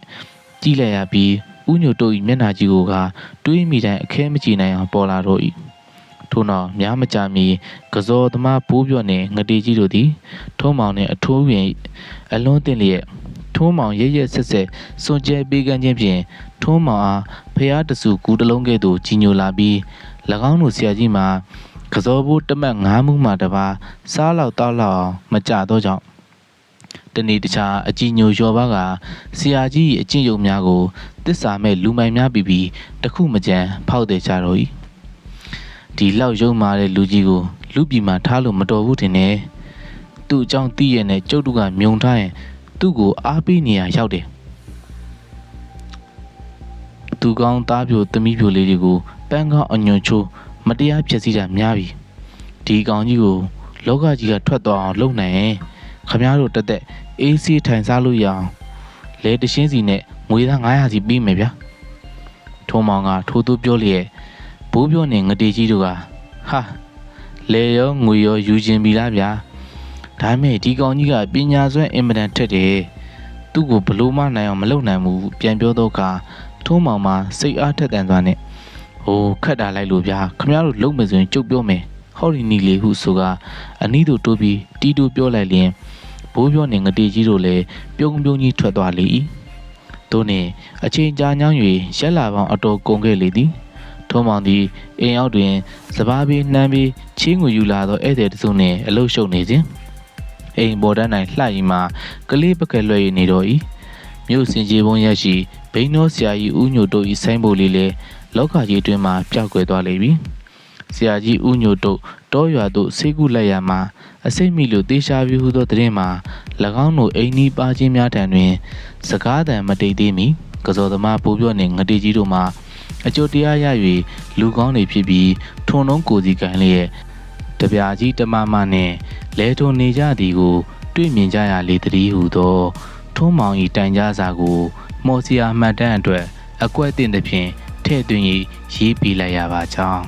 ကြည့်လိုက်ရပြီးဥညို့တို့၏မျက်နှာကြီးကိုကတွေးမိတိုင်းအခဲမကြည့်နိုင်အောင်ပေါ်လာတော့၏ထို့နောက်များမကြာမီကစောသမားဘိုးပြော့နှင့်ငတေကြီးတို့သည်ထုံးမောင်နှင့်အထိုးဝင်အလွန်တင်လျက်ထုံးမောင်ရက်ဆက်စွန်ကျဲပေးကမ်းခြင်းဖြင့်ထုံးမောင်အားဖျားတဆူကူတလုံးကဲ့သို့ကြီးညိုလာပြီး၎င်းတို့ဆရာကြီးမှာကစောဘိုးတမတ်9မှုမှတပါစားလောက်တောက်လောက်အောင်မကြတော့ကြောင့်တနေ့တခြားအကြည်ညိုလျော်ပါကဆရာကြီး၏အကျင့်ယုံများကိုတစ္ဆာမဲ့လူမိုင်များပြီးတခုမကြမ်းဖောက်တယ်ကြတော့၏ဒီလောက်ယုံမာတဲ့လူကြီးကိုလူပြည်မှာထားလို့မတော်ဘူးတင်နေသူ့အကြောင်းသိရတဲ့ကျုပ်တို့ကမြုံထားရင်သူ့ကိုအားပေးနေရရောက်တယ်သူကောင်းသားပြိုသမီးပြိုလေးတွေကိုပန်းကောင်းအညွန်ချိုးမတရားဖြစ်စီတာများပြီဒီကောင်ကြီးကိုလောကကြီးကထွက်သွားအောင်လုပ်နိုင်ရင်ခမားတို့တက်တက်အေးစီးထိုင်စားလို့ရအောင်လဲတရှင်းစီနဲ့ငွေသား900စီပြီးမယ်ဗျာထုံးမောင်ကထိုးသူပြောလျက်ဘိုးပြောနေငတေကြီးတို့ကဟာလဲရောငွေရောယူခြင်းပြီလားဗျာဒါမဲ့ဒီကောင်ကြီးကပညာစွမ်းအင်မတန်ထက်တယ်သူ့ကိုဘလို့မနိုင်အောင်မလုပ်နိုင်ဘူးပြန်ပြောတော့ကထုံးမောင်မှာစိတ်အားထက်သန်သွားနဲ့ဟိုခတ်တာလိုက်လို့ဗျာခမရတို့လုံးမယ်ဆိုရင်ကြုတ်ပြောမယ်ဟော်ဒီနီလေးဟုဆိုကအနီးတို့တိုးပြီးတီးတိုးပြောလိုက်လျင်ဘိုးပြောနေငတေကြီးတို့လည်းပြုံးကြီးထွက်သွားလေ၏တို့နှင့်အချိန်ကြာညောင်း၍ရက်လာပေါင်းအတော်ကုန်ခဲ့လေသည်ထုံးမောင်သည်အိမ်အောက်တွင်စပားပြီးနှမ်းပြီးချင်းငူယူလာသောဧည့်သည်တစုနှင့်အလုရှုပ်နေစဉ်အိမ်ပေါ်တန်း၌လှရီမှကလေးပကက်လွှဲ၍နေတော့၏မြို့စင်ကြီးဘုံရရှိဘိန်းတော်ဆရာကြီးဦးညိုတို့၏ဆိုင်းဘုတ်လေးလည်းလောကကြီးတွင်မှပျောက်ကွယ်သွားလေပြီဆရာကြီးဦးညိုတို့တောရွာသို့ဆေးကုလိုက်ရမှာအစိမ့်မိလို့တေးရှားပြီးဟုသောသတင်းမှာ၎င်းတို့အိမ်နီးပါချင်းများထံတွင်စကားသံမတိတ်သေးမီကစောသမားဘိုးပြော့နှင့်ငတေကြီးတို့မှအကျိုးတရားရ၍လူကောင်းတွေဖြစ်ပြီးထုံလုံးကိုစီကန်လျက်တပြာကြီးတမမနှင့်လဲထုံနေကြသည်ကိုတွေ့မြင်ကြရလေတည်းဟုသောထုံးမောင်၏တိုင်ကြားစာကိုမော်စီယာမှတ်တမ်းအတွက်အကွက်တင်သဖြင့်ထည့်သွင်းရေးပေးလိုက်ရပါကြောင်း